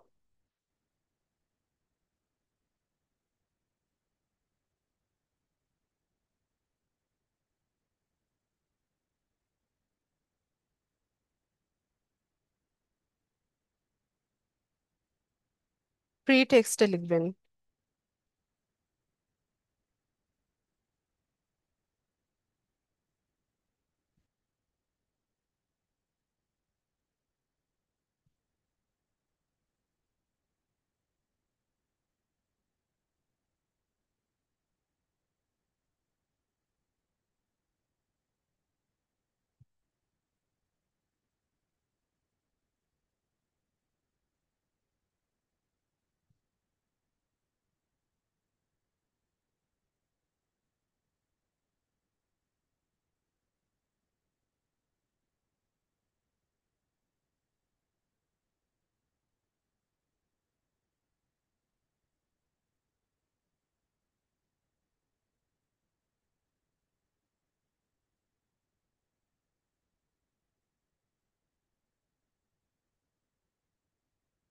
ফ্রি টেক্সটে লিখবেন।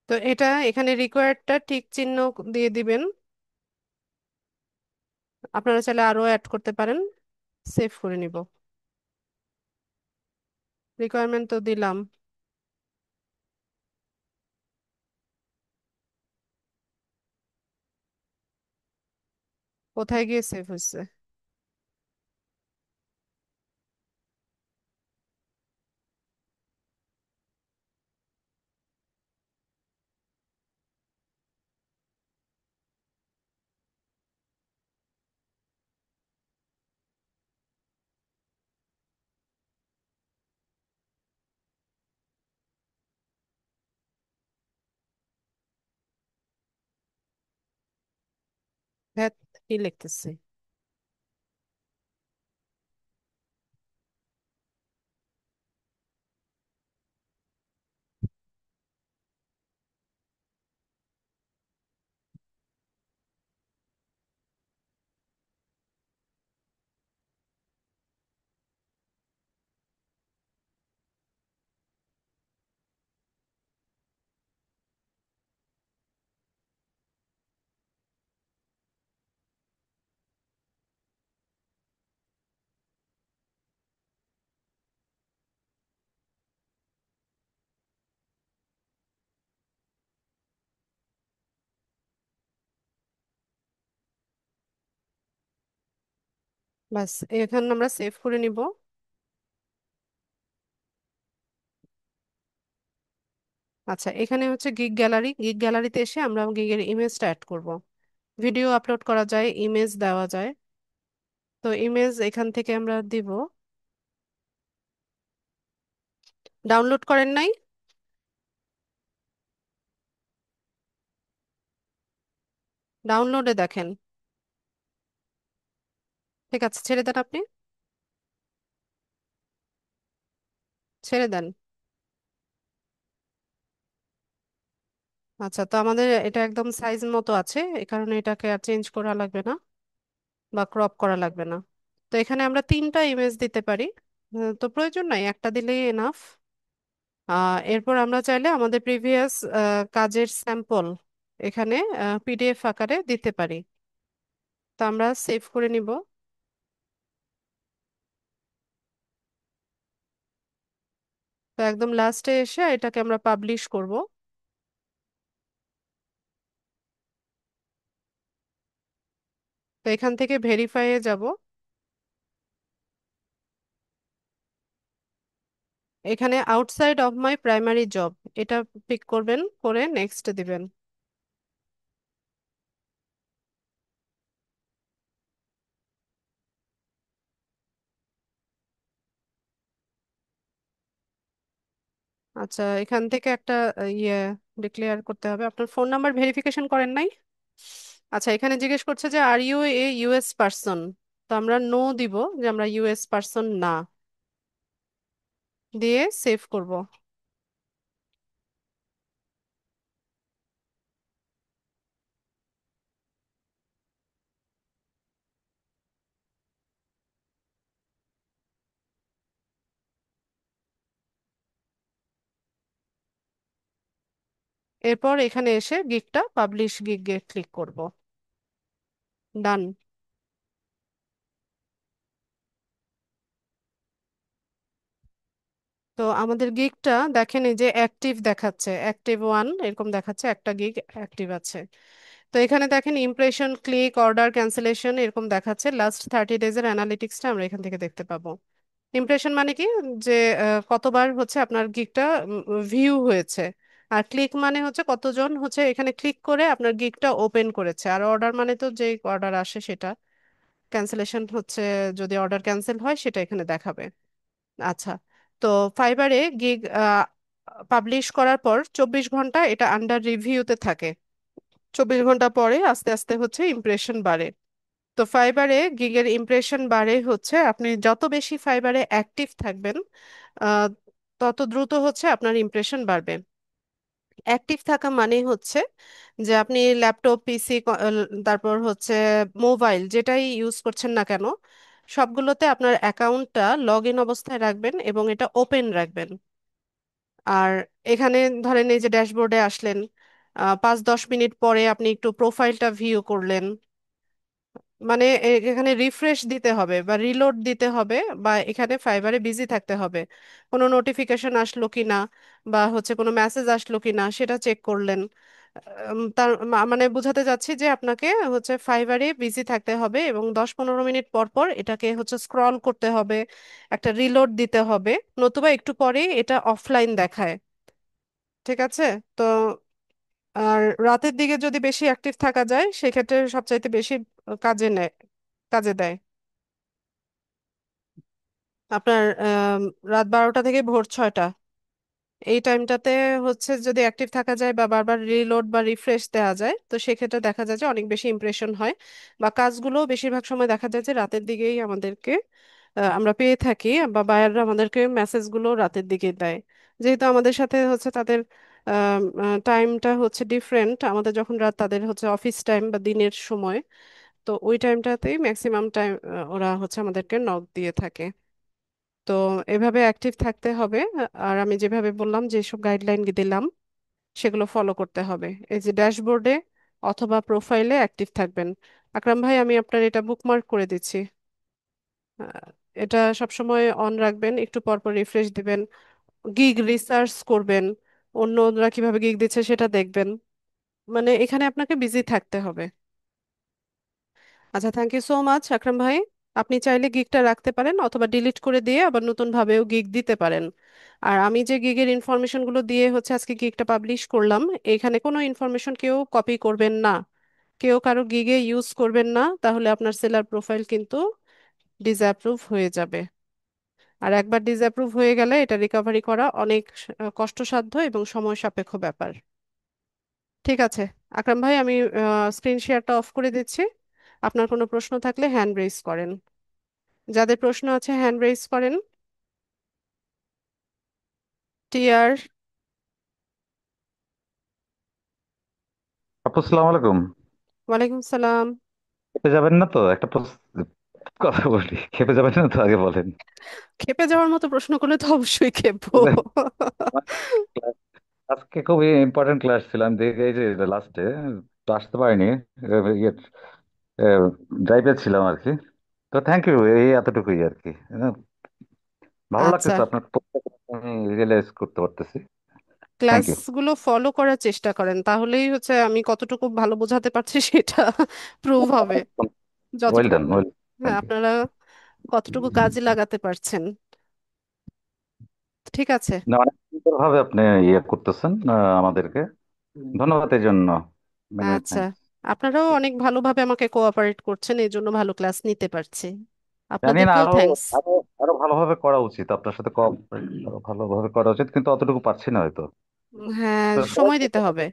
তো এটা এখানে রিকোয়ার্ডটা টিক চিহ্ন দিয়ে দিবেন। আপনারা চাইলে আরো অ্যাড করতে পারেন। সেভ করে নিব। রিকোয়ারমেন্ট তো দিলাম। কোথায় গিয়ে সেভ হয়েছে? হ্যাঁ, কি লিখতেছি? বাস, এখানে আমরা সেভ করে নিব। আচ্ছা, এখানে হচ্ছে গিগ গ্যালারি। গিগ গ্যালারিতে এসে আমরা গিগের ইমেজটা অ্যাড করব। ভিডিও আপলোড করা যায়, ইমেজ দেওয়া যায়। তো ইমেজ এখান থেকে আমরা দিব। ডাউনলোড করেন নাই? ডাউনলোডে দেখেন। ঠিক আছে, ছেড়ে দেন আপনি। ছেড়ে দেন। আচ্ছা, তো আমাদের এটা একদম সাইজ মতো আছে, এই কারণে এটাকে আর চেঞ্জ করা লাগবে না বা ক্রপ করা লাগবে না। তো এখানে আমরা তিনটা ইমেজ দিতে পারি। তো প্রয়োজন নাই, একটা দিলেই এনাফ। এরপর আমরা চাইলে আমাদের প্রিভিয়াস কাজের স্যাম্পল এখানে পিডিএফ আকারে দিতে পারি। তো আমরা সেভ করে নিব। তো একদম লাস্টে এসে এটাকে আমরা পাবলিশ করব। তো এখান থেকে ভেরিফাই এ যাব। এখানে outside of my primary job এটা পিক করবেন, করে নেক্সট দিবেন। আচ্ছা, এখান থেকে একটা ইয়ে ডিক্লেয়ার করতে হবে। আপনার ফোন নাম্বার ভেরিফিকেশন করেন নাই? আচ্ছা, এখানে জিজ্ঞেস করছে যে are you a US person. তো আমরা নো দিব, যে আমরা ইউএস পারসন না। দিয়ে সেভ করব। এরপর এখানে এসে গিগটা পাবলিশ গিগে ক্লিক করব। ডান। তো আমাদের গিগটা দেখেন, এই যে অ্যাক্টিভ দেখাচ্ছে, অ্যাক্টিভ ওয়ান এরকম দেখাচ্ছে, একটা গিগ অ্যাক্টিভ আছে। তো এখানে দেখেন ইমপ্রেশন, ক্লিক, অর্ডার, ক্যান্সেলেশন এরকম দেখাচ্ছে। লাস্ট 30 ডেজের অ্যানালিটিক্সটা আমরা এখান থেকে দেখতে পাবো। ইমপ্রেশন মানে কি, যে কতবার হচ্ছে আপনার গিগটা ভিউ হয়েছে। আর ক্লিক মানে হচ্ছে কতজন হচ্ছে এখানে ক্লিক করে আপনার গিগটা ওপেন করেছে। আর অর্ডার মানে তো যে অর্ডার আসে সেটা। ক্যান্সেলেশন হচ্ছে যদি অর্ডার ক্যান্সেল হয় সেটা এখানে দেখাবে। আচ্ছা, তো ফাইবারে গিগ পাবলিশ করার পর 24 ঘন্টা এটা আন্ডার রিভিউতে থাকে। 24 ঘন্টা পরে আস্তে আস্তে হচ্ছে ইমপ্রেশন বাড়ে। তো ফাইবারে গিগের ইমপ্রেশন বাড়ে হচ্ছে আপনি যত বেশি ফাইবারে অ্যাক্টিভ থাকবেন, আহ, তত দ্রুত হচ্ছে আপনার ইমপ্রেশন বাড়বে। অ্যাক্টিভ থাকা মানে হচ্ছে যে আপনি ল্যাপটপ, পিসি, তারপর হচ্ছে মোবাইল যেটাই ইউজ করছেন না কেন, সবগুলোতে আপনার অ্যাকাউন্টটা লগ ইন অবস্থায় রাখবেন এবং এটা ওপেন রাখবেন। আর এখানে ধরেন এই যে ড্যাশবোর্ডে আসলেন, 5-10 মিনিট পরে আপনি একটু প্রোফাইলটা ভিউ করলেন, মানে এখানে রিফ্রেশ দিতে হবে বা রিলোড দিতে হবে, বা এখানে ফাইবারে বিজি থাকতে হবে। কোনো নোটিফিকেশন আসলো কিনা বা হচ্ছে কোনো মেসেজ আসলো কিনা সেটা চেক করলেন। তার মানে বোঝাতে চাচ্ছি যে আপনাকে হচ্ছে ফাইবারে বিজি থাকতে হবে এবং 10-15 মিনিট পর পর এটাকে হচ্ছে স্ক্রল করতে হবে, একটা রিলোড দিতে হবে, নতুবা একটু পরেই এটা অফলাইন দেখায়। ঠিক আছে? তো আর রাতের দিকে যদি বেশি অ্যাক্টিভ থাকা যায় সেক্ষেত্রে সবচাইতে বেশি কাজে নেয়, কাজে দেয়। আপনার রাত 12টা থেকে ভোর 6টা, এই টাইমটাতে হচ্ছে যদি অ্যাক্টিভ থাকা যায় বা বারবার রিলোড বা রিফ্রেশ দেওয়া যায়, তো সেক্ষেত্রে দেখা যায় যে অনেক বেশি ইমপ্রেশন হয়। বা কাজগুলো বেশিরভাগ সময় দেখা যায় যে রাতের দিকেই আমাদেরকে আমরা পেয়ে থাকি, বা বায়াররা আমাদেরকে মেসেজগুলো রাতের দিকে দেয়। যেহেতু আমাদের সাথে হচ্ছে তাদের টাইমটা হচ্ছে ডিফারেন্ট, আমাদের যখন রাত তাদের হচ্ছে অফিস টাইম বা দিনের সময়, তো ওই টাইমটাতেই ম্যাক্সিমাম টাইম ওরা হচ্ছে আমাদেরকে নক দিয়ে থাকে। তো এভাবে অ্যাক্টিভ থাকতে হবে। আর আমি যেভাবে বললাম, যেসব গাইডলাইন দিলাম সেগুলো ফলো করতে হবে। এই যে ড্যাশবোর্ডে অথবা প্রোফাইলে অ্যাক্টিভ থাকবেন। আকরাম ভাই, আমি আপনার এটা বুকমার্ক করে দিচ্ছি। আহ, এটা সবসময় অন রাখবেন, একটু পর পর রিফ্রেশ দিবেন, গিগ রিসার্চ করবেন, অন্যরা কিভাবে গিগ দিচ্ছে সেটা দেখবেন। মানে এখানে আপনাকে বিজি থাকতে হবে। আচ্ছা, থ্যাংক ইউ সো মাচ আকরাম ভাই। আপনি চাইলে গিগটা রাখতে পারেন অথবা ডিলিট করে দিয়ে আবার নতুন ভাবেও গিগ দিতে পারেন। আর আমি যে গিগের ইনফরমেশনগুলো দিয়ে হচ্ছে আজকে গিগটা পাবলিশ করলাম, এখানে কোনো ইনফরমেশন কেউ কপি করবেন না, কেউ কারো গিগে ইউজ করবেন না, তাহলে আপনার সেলার প্রোফাইল কিন্তু ডিসঅ্যাপ্রুভ হয়ে যাবে। আর একবার ডিসঅ্যাপ্রুভ হয়ে গেলে এটা রিকভারি করা অনেক কষ্টসাধ্য এবং সময় সাপেক্ষ ব্যাপার। ঠিক আছে আকরাম ভাই, আমি স্ক্রিন শেয়ারটা অফ করে দিচ্ছি। আপনার কোনো প্রশ্ন থাকলে হ্যান্ড রেজ করেন। যাদের প্রশ্ন আছে হ্যান্ড রেজ করেন। টিয়ার। আপু সালাম আলাইকুম। ওয়ালাইকুম সালাম। খেপে যাবেন না তো? কথা বলি, খেপে যাবেন না তো আগে বলেন। খেপে যাওয়ার মতো প্রশ্ন করলে তো অবশ্যই খেপবো। আসলে আমার class- আজকে খুবই ইম্পর্টেন্ট ক্লাস ছিল, আমি দেখে এই যে লাস্টে তো আসতে পারিনি। ইয়ে ড্রাইভে ছিলাম আর কি। তো থ্যাংক ইউ, এই এতটুকুই আর কি। ভালো আচ্ছা, লাগতেছে আপনার প্রত্যেকটা আমি রিয়েলাইজ করতে পারতেছি। Thank you. ক্লাসগুলো ফলো করার চেষ্টা করেন, তাহলেই হচ্ছে আমি কতটুকু ভালো বোঝাতে পারছি সেটা প্রুভ হবে। ওয়েল যতটুকু, ডান, ওয়েল। হ্যাঁ, থ্যাংক ইউ। আপনারা কতটুকু কাজে লাগাতে পারছেন। ঠিক আছে। না, অনেক সুন্দর ভাবে আপনি ইয়ে করতেছেন আমাদেরকে। ধন্যবাদ এই জন্য। মেনি আচ্ছা, থ্যাংকস। আপনারাও অনেক ভালোভাবে আমাকে কোঅপারেট করছেন, এই জন্য ভালো ক্লাস নিতে পারছি। জানি না, আপনাদেরকেও আরো থ্যাঙ্কস। আরো আরো ভালোভাবে করা উচিত, আপনার সাথে কম আরো ভালোভাবে করা উচিত, কিন্তু অতটুকু পারছি না হয়তো। হ্যাঁ, তো সবাই সময় দিতে হবে।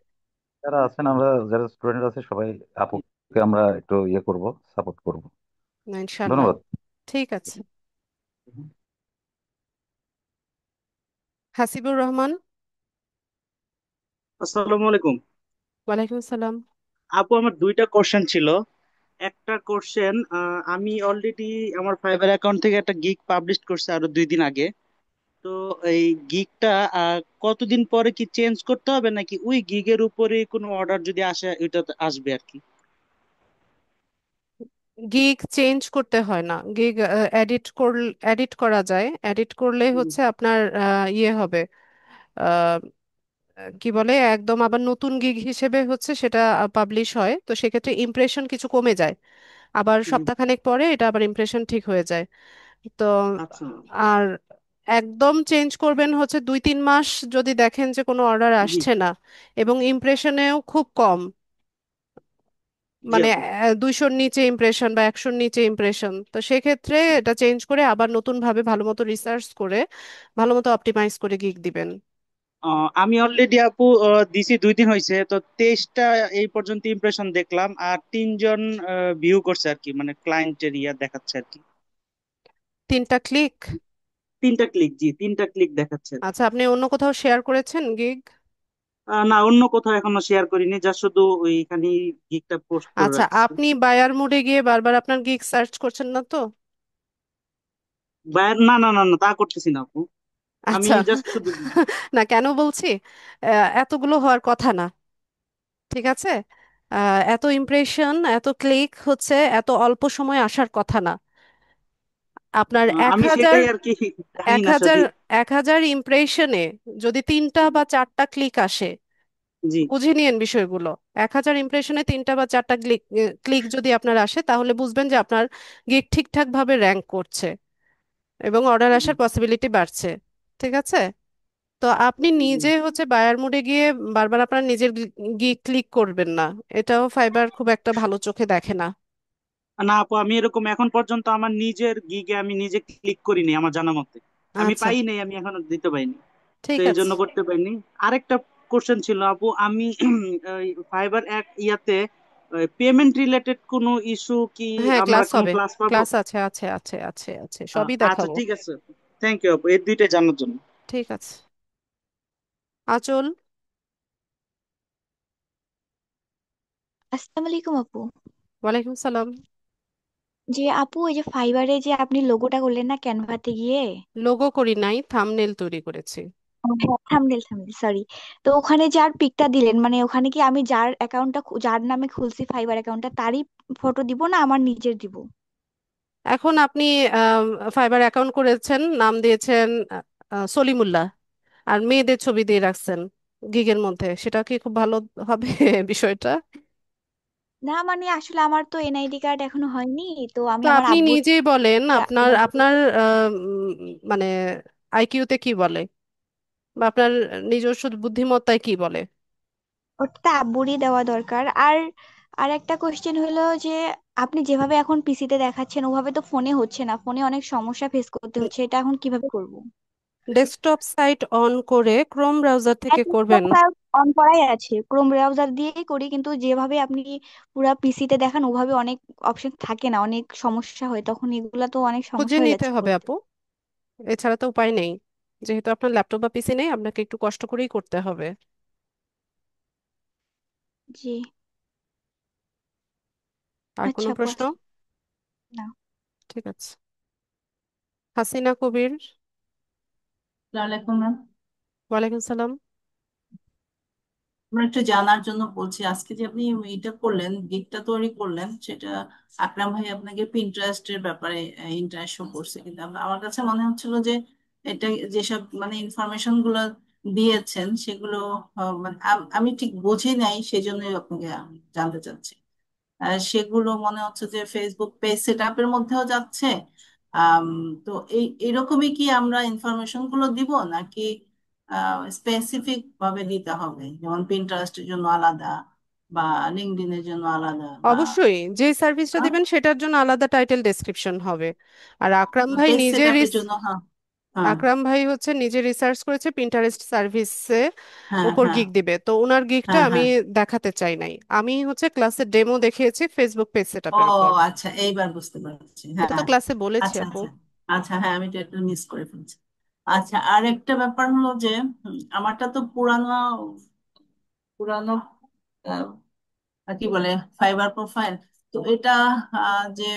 যারা আছেন, আমরা যারা স্টুডেন্ট আছে সবাই আপুকে আমরা একটু ইয়ে করব, সাপোর্ট করব। ইনশাল্লাহ। ধন্যবাদ। ঠিক আছে। হাসিবুর রহমান। আসসালামু আলাইকুম। ওয়ালাইকুম সালাম। আপু, আমার দুইটা কোশ্চেন ছিল। একটা কোশ্চেন, আমি অলরেডি আমার ফাইবার অ্যাকাউন্ট থেকে একটা গিগ পাবলিশ করছি আরো 2 দিন আগে। তো এই গিগটা কতদিন পরে কি চেঞ্জ করতে হবে, নাকি ওই গিগের উপরে কোনো অর্ডার যদি আসে ওইটা আসবে আর কি? গিগ চেঞ্জ করতে হয় না, গিগ এডিট করা যায়। এডিট করলে হুম। হচ্ছে আপনার ইয়ে হবে, আহ, কি বলে, একদম আবার নতুন গিগ হিসেবে হচ্ছে সেটা পাবলিশ হয়, তো সেক্ষেত্রে ইমপ্রেশন কিছু কমে যায়। আবার হুম। সপ্তাহখানেক পরে এটা আবার ইমপ্রেশন ঠিক হয়ে যায়। তো আচ্ছা। আর একদম চেঞ্জ করবেন হচ্ছে 2-3 মাস যদি দেখেন যে কোনো অর্ডার জি। আসছে না এবং ইমপ্রেশনেও খুব কম, জি মানে আপু। 200-র নিচে ইমপ্রেশন বা 100-র নিচে ইমপ্রেশন, তো সেক্ষেত্রে এটা চেঞ্জ করে আবার নতুন ভাবে ভালো মতো রিসার্চ করে ভালো মতো অপটিমাইজ করে গিগ দিবেন। আমি অলরেডি আপু দিছি 2 দিন হয়েছে, তো 23টা এই পর্যন্ত ইমপ্রেশন দেখলাম, আর 3জন ভিউ করছে আর কি, মানে ক্লায়েন্টের ইয়া দেখাচ্ছে আর কি। 3টা ক্লিক? 3টা ক্লিক, জি 3টা ক্লিক দেখাচ্ছে আর কি। আচ্ছা, আপনি অন্য কোথাও শেয়ার করেছেন গিগ? না, অন্য কোথাও এখনো শেয়ার করিনি, যা শুধু ওইখানে গিগটা পোস্ট করে আচ্ছা, রাখছি। আপনি বায়ার মোডে গিয়ে বারবার আপনার গিগ সার্চ করছেন না তো? না, না, না, না, তা করতেছি না আপু। আমি আচ্ছা। জাস্ট শুধু। না, কেন বলছি, এতগুলো হওয়ার কথা না। ঠিক আছে। এত ইমপ্রেশন, এত ক্লিক হচ্ছে এত অল্প সময় আসার কথা না। আপনার এক আমি হাজার সেটাই আর কি এক কাহিনী হাজার আশাদি। 1,000 ইমপ্রেশনে যদি 3টা বা 4টা ক্লিক আসে, জি। বুঝে নিয়েন বিষয়গুলো। 1,000 ইমপ্রেশনে 3টা বা 4টা ক্লিক ক্লিক যদি আপনার আসে, তাহলে বুঝবেন যে আপনার গিগ ঠিকঠাক ভাবে র্যাঙ্ক করছে এবং অর্ডার আসার পসিবিলিটি বাড়ছে। ঠিক আছে। তো আপনি নিজে হচ্ছে বায়ার মোডে গিয়ে বারবার আপনার নিজের গিগ ক্লিক করবেন না, এটাও ফাইবার খুব একটা ভালো চোখে দেখে না। না আপু, আমি এরকম এখন পর্যন্ত আমার নিজের গিগে আমি নিজে ক্লিক করিনি আমার জানা মতে। আমি আচ্ছা, পাই নাই, আমি এখনো দিতে পাইনি। তো ঠিক এই আছে। জন্য করতে পারিনি। আরেকটা কোশ্চেন ছিল আপু, আমি ফাইবার এক ইয়াতে পেমেন্ট রিলেটেড কোনো ইস্যু কি হ্যাঁ, আমরা ক্লাস কোনো হবে। ক্লাস পাবো? ক্লাস আছে, আছে, আছে, আছে, আছে, সবই আচ্ছা, দেখাবো। ঠিক আছে। থ্যাংক ইউ আপু, এই দুইটাই জানার জন্য। ঠিক আছে। আঁচল। আসসালামু আলাইকুম আপু। ওয়ালাইকুম সালাম। যে আপু, এই যে ফাইবারে যে আপনি লোগোটা করলেন না ক্যানভাতে গিয়ে। লোগো করি নাই, থাম্বনেল তৈরি করেছি। Thumbnail, thumbnail, sorry. তো ওখানে যার পিকটা দিলেন, মানে ওখানে কি আমি যার অ্যাকাউন্টটা যার নামে খুলছি ফাইবার অ্যাকাউন্টটা তারই ফটো দিব না আমার নিজের দিব? এখন আপনি ফাইবার অ্যাকাউন্ট করেছেন, নাম দিয়েছেন সলিমুল্লাহ, আর মেয়েদের ছবি দিয়ে রাখছেন গিগের মধ্যে, সেটা কি খুব ভালো হবে বিষয়টা? না মানে আসলে আমার তো এনআইডি কার্ড এখনো হয়নি। তো আমি তো আমার আপনি আব্বুর নিজেই বলেন আপনার এনআইডি। আপনার মানে আইকিউতে কি বলে, বা আপনার নিজস্ব বুদ্ধিমত্তায় কি বলে? ওটা আব্বুরই দেওয়া দরকার। আর আর একটা কোশ্চেন হলো যে আপনি যেভাবে এখন পিসিতে দেখাচ্ছেন ওভাবে তো ফোনে হচ্ছে না, ফোনে অনেক সমস্যা ফেস করতে হচ্ছে, এটা এখন কিভাবে করব? ডেস্কটপ সাইট অন করে ক্রোম ব্রাউজার থেকে করবেন। অন করাই আছে, ক্রোম ব্রাউজার দিয়েই করি, কিন্তু যেভাবে আপনি পুরা পিসিতে দেখান ওভাবে অনেক অপশন থাকে না, অনেক সমস্যা হয়, তখন এগুলা তো অনেক খুঁজে সমস্যা হয়ে নিতে যাচ্ছে হবে করতে। আপু, এছাড়া তো উপায় নেই। যেহেতু আপনার ল্যাপটপ বা পিসি নেই, আপনাকে একটু কষ্ট করেই করতে হবে। জি। আর কোনো আচ্ছা আপু, প্রশ্ন? আচ্ছা। না। ঠিক আছে। হাসিনা কবির। আসসালামু আলাইকুম ম্যাম। ওয়ালাইকুম সালাম। আমরা একটু জানার জন্য বলছি, আজকে যে আপনি এটা করলেন, গিগটা তৈরি করলেন, সেটা আকরাম ভাই আপনাকে পিন্টারেস্টের ব্যাপারে ইন্টারেস্ট শো করছে, কিন্তু আমার কাছে মনে হচ্ছিল যে এটা যেসব মানে ইনফরমেশন গুলো দিয়েছেন সেগুলো মানে আমি ঠিক বুঝি নাই, সেই জন্যই আপনাকে জানতে চাচ্ছি। সেগুলো মনে হচ্ছে যে ফেসবুক পেজ সেট আপের মধ্যেও যাচ্ছে। আম, তো এইরকমই কি আমরা ইনফরমেশন গুলো দিব, নাকি স্পেসিফিক ভাবে দিতে হবে, যেমন পিন্টারেস্টের জন্য আলাদা বা লিঙ্কডইনের জন্য আলাদা বা অবশ্যই যে সার্ভিসটা দিবেন সেটার জন্য আলাদা টাইটেল ডেসক্রিপশন হবে। আর আকরাম ভাই পেজ নিজে সেট আপের জন্য? হ্যাঁ, হ্যাঁ, আকরাম ভাই হচ্ছে নিজে রিসার্চ করেছে পিন্টারেস্ট সার্ভিসে হ্যাঁ, উপর হ্যাঁ, গিগ দিবে, তো ওনার গিগটা হ্যাঁ, আমি হ্যাঁ। দেখাতে চাই নাই। আমি হচ্ছে ক্লাসে ডেমো দেখিয়েছি ফেসবুক পেজ ও সেটআপের উপর। আচ্ছা, এইবার বুঝতে পারছি, এটা তো হ্যাঁ। ক্লাসে বলেছি আচ্ছা, আপু। আচ্ছা, আচ্ছা, হ্যাঁ, আমি এটা একটু মিস করে ফেলছি। আচ্ছা, আর একটা ব্যাপার হলো যে আমারটা তো পুরানো পুরানো কি বলে, ফাইবার প্রোফাইল। তো এটা যে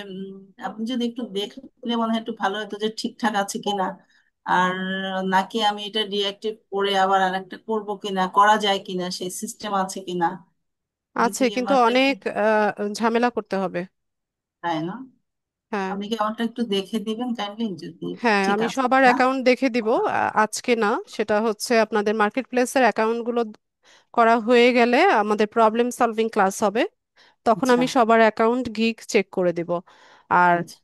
আপনি যদি একটু দেখলে মনে হয় একটু ভালো হতো, যে ঠিকঠাক আছে কিনা। আর নাকি আমি এটা ডিঅ্যাক্টিভ করে আবার আরেকটা করব কিনা, করা যায় কিনা, সেই সিস্টেম আছে কিনা, আছে, যদি কিন্তু আমারটা একটু। অনেক ঝামেলা করতে হবে। তাই না? হ্যাঁ। আপনি কি আমারটা একটু দেখে দিবেন কাইন্ডলি, যদি হ্যাঁ, ঠিক আমি আছে সবার কিনা? অ্যাকাউন্ট দেখে দিব। আজকে না, সেটা হচ্ছে আপনাদের মার্কেট প্লেসের অ্যাকাউন্টগুলো করা হয়ে গেলে আমাদের প্রবলেম সলভিং ক্লাস হবে, তখন আচ্ছা, আমি সবার অ্যাকাউন্ট গিগ চেক করে দিব। আর আচ্ছা।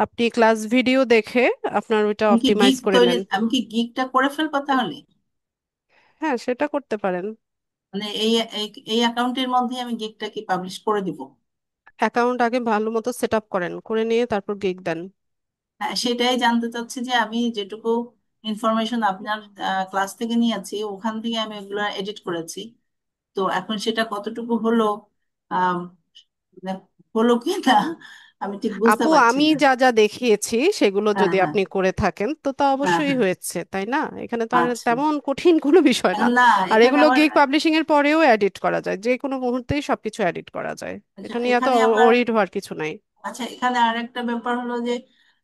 আপনি ক্লাস ভিডিও দেখে আপনার ওইটা অপটিমাইজ করে নেন। আমি কি গিগটা করে ফেলবো তাহলে? হ্যাঁ, সেটা করতে পারেন। মানে এই এই এই অ্যাকাউন্টের মধ্যে আমি গিগটা কি পাবলিশ করে দিব? অ্যাকাউন্ট আগে ভালো মতো সেট আপ করেন, করে নিয়ে তারপর গিগ দেন। হ্যাঁ, সেটাই জানতে চাচ্ছি, যে আমি যেটুকু ইনফরমেশন আপনার ক্লাস থেকে নিয়েছি ওখান থেকে আমি এগুলো এডিট করেছি। তো এখন সেটা কতটুকু হলো, আম, মানে হলো কি না, আমি ঠিক বুঝতে আপু, পারছি আমি না। যা যা দেখিয়েছি সেগুলো হ্যাঁ, যদি হ্যাঁ, আপনি করে থাকেন তো তা হ্যাঁ, অবশ্যই হ্যাঁ। হয়েছে, তাই না? এখানে তো আর আচ্ছা। তেমন কঠিন কোনো বিষয় না। না, আর এখানে এগুলো আবার গিগ পাবলিশিং এর পরেও এডিট করা যায়, যে কোনো মুহূর্তেই সবকিছু এডিট করা যায়। আচ্ছা, এটা নিয়ে এত এখানে আবার ওরিড হওয়ার কিছু নাই। আচ্ছা, এখানে আর একটা ব্যাপার হলো যে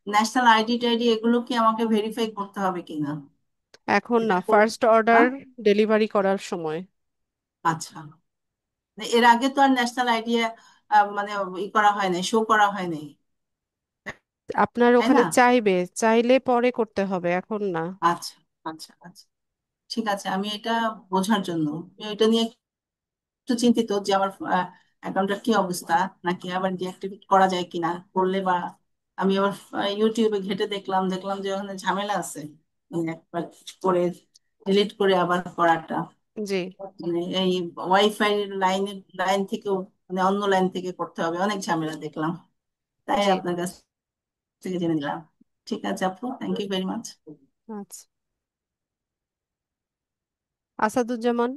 ন্যাশনাল আইডি টাইডি এগুলো কি আমাকে ভেরিফাই করতে হবে কিনা? এখন এটা না, করব ফার্স্ট অর্ডার হ্যাঁ? ডেলিভারি করার সময়। আচ্ছা। এর আগে তো আর ন্যাশনাল আইডি মানে ই করা হয় নাই, শো করা হয় নাই, আপনার তাই ওখানে না? চাইবে, চাইলে পরে করতে হবে, এখন না। আচ্ছা, আচ্ছা, আচ্ছা। ঠিক আছে, আমি এটা বোঝার জন্য, আমি এটা নিয়ে একটু চিন্তিত যে আমার অ্যাকাউন্টের কি অবস্থা, নাকি আবার ডিঅ্যাক্টিভেট করা যায় কিনা, করলে বা আমি আবার ইউটিউবে ঘেটে দেখলাম দেখলাম যে ওখানে ঝামেলা আছে, মানে একবার করে ডিলিট করে আবার করাটা, জি। মানে এই ওয়াইফাই লাইন থেকেও, মানে অন্য লাইন থেকে করতে হবে, অনেক ঝামেলা দেখলাম। তাই জি। আপনার কাছ থেকে জেনে নিলাম। ঠিক আছে আপু, থ্যাংক ইউ ভেরি মাচ। আচ্ছা। আসাদুজ্জামান।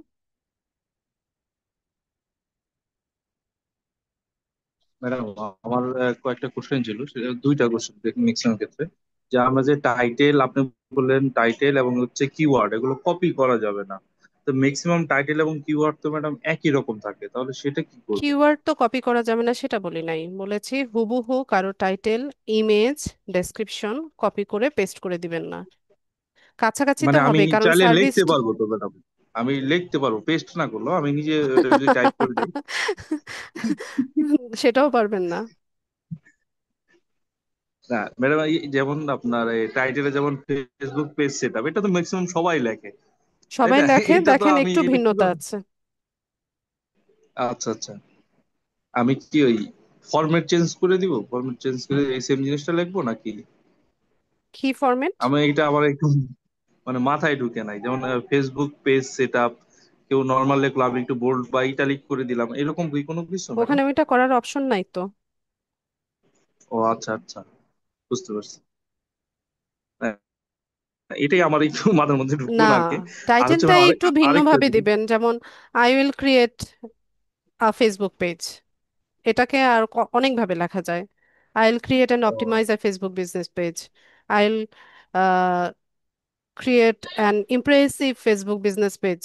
ম্যাডাম, আমার কয়েকটা কোশ্চেন ছিল, দুইটা কোশ্চেন ম্যাক্সিমাম ক্ষেত্রে। যে আমরা যে টাইটেল, আপনি বললেন টাইটেল এবং হচ্ছে কিওয়ার্ড এগুলো কপি করা যাবে না। তো ম্যাক্সিমাম টাইটেল এবং কিওয়ার্ড তো ম্যাডাম একই রকম থাকে, তাহলে সেটা কি করব? কিওয়ার্ড তো কপি করা যাবে না সেটা বলি নাই, বলেছি হুবহু কারো টাইটেল, ইমেজ, ডেসক্রিপশন কপি করে পেস্ট করে দিবেন না। কাছাকাছি তো মানে আমি হবে, কারণ চাইলে সার্ভিস। লিখতে পারবো তো ম্যাডাম? আমি লিখতে পারবো, পেস্ট না করলেও আমি নিজে এটা যদি টাইপ করে দিই? সেটাও পারবেন না। না ম্যাডাম, যেমন আপনার টাইটেলে যেমন ফেসবুক পেজ সেট আপ, এটা তো ম্যাক্সিমাম সবাই লেখে, তাই সবাই না? লেখে, এটা তো দেখেন আমি একটু এটা ভিন্নতা কিভাবে? আছে। আচ্ছা, আচ্ছা। আমি কি ওই ফরম্যাট চেঞ্জ করে দিব, ফরম্যাট চেঞ্জ করে এই সেম জিনিসটা লিখবো নাকি? কি ফরম্যাট? আমি এটা আমার একটু মানে মাথায় ঢুকে নাই, যেমন ফেসবুক পেজ সেট আপ, কেউ নর্মাল লিখলো, আমি একটু বোল্ড বা ইটালিক করে দিলাম, এরকম কি কোনো কিছু ম্যাডাম? ওখানে ওইটা করার অপশন নাই তো। ও আচ্ছা আচ্ছা, বুঝতে পারছি। হ্যাঁ, এটাই আমার একটু মাথার মধ্যে ঢুকতো না, না আর কি। আর হচ্ছে টাইটেলটা ম্যাডাম একটু আরেকটা ভিন্নভাবে জিনিস। দিবেন, যেমন I will create a Facebook page. এটাকে আর অনেকভাবে লেখা যায়। আই উইল ক্রিয়েট অ্যান্ড ও optimize a Facebook business page. I will create an impressive Facebook business page.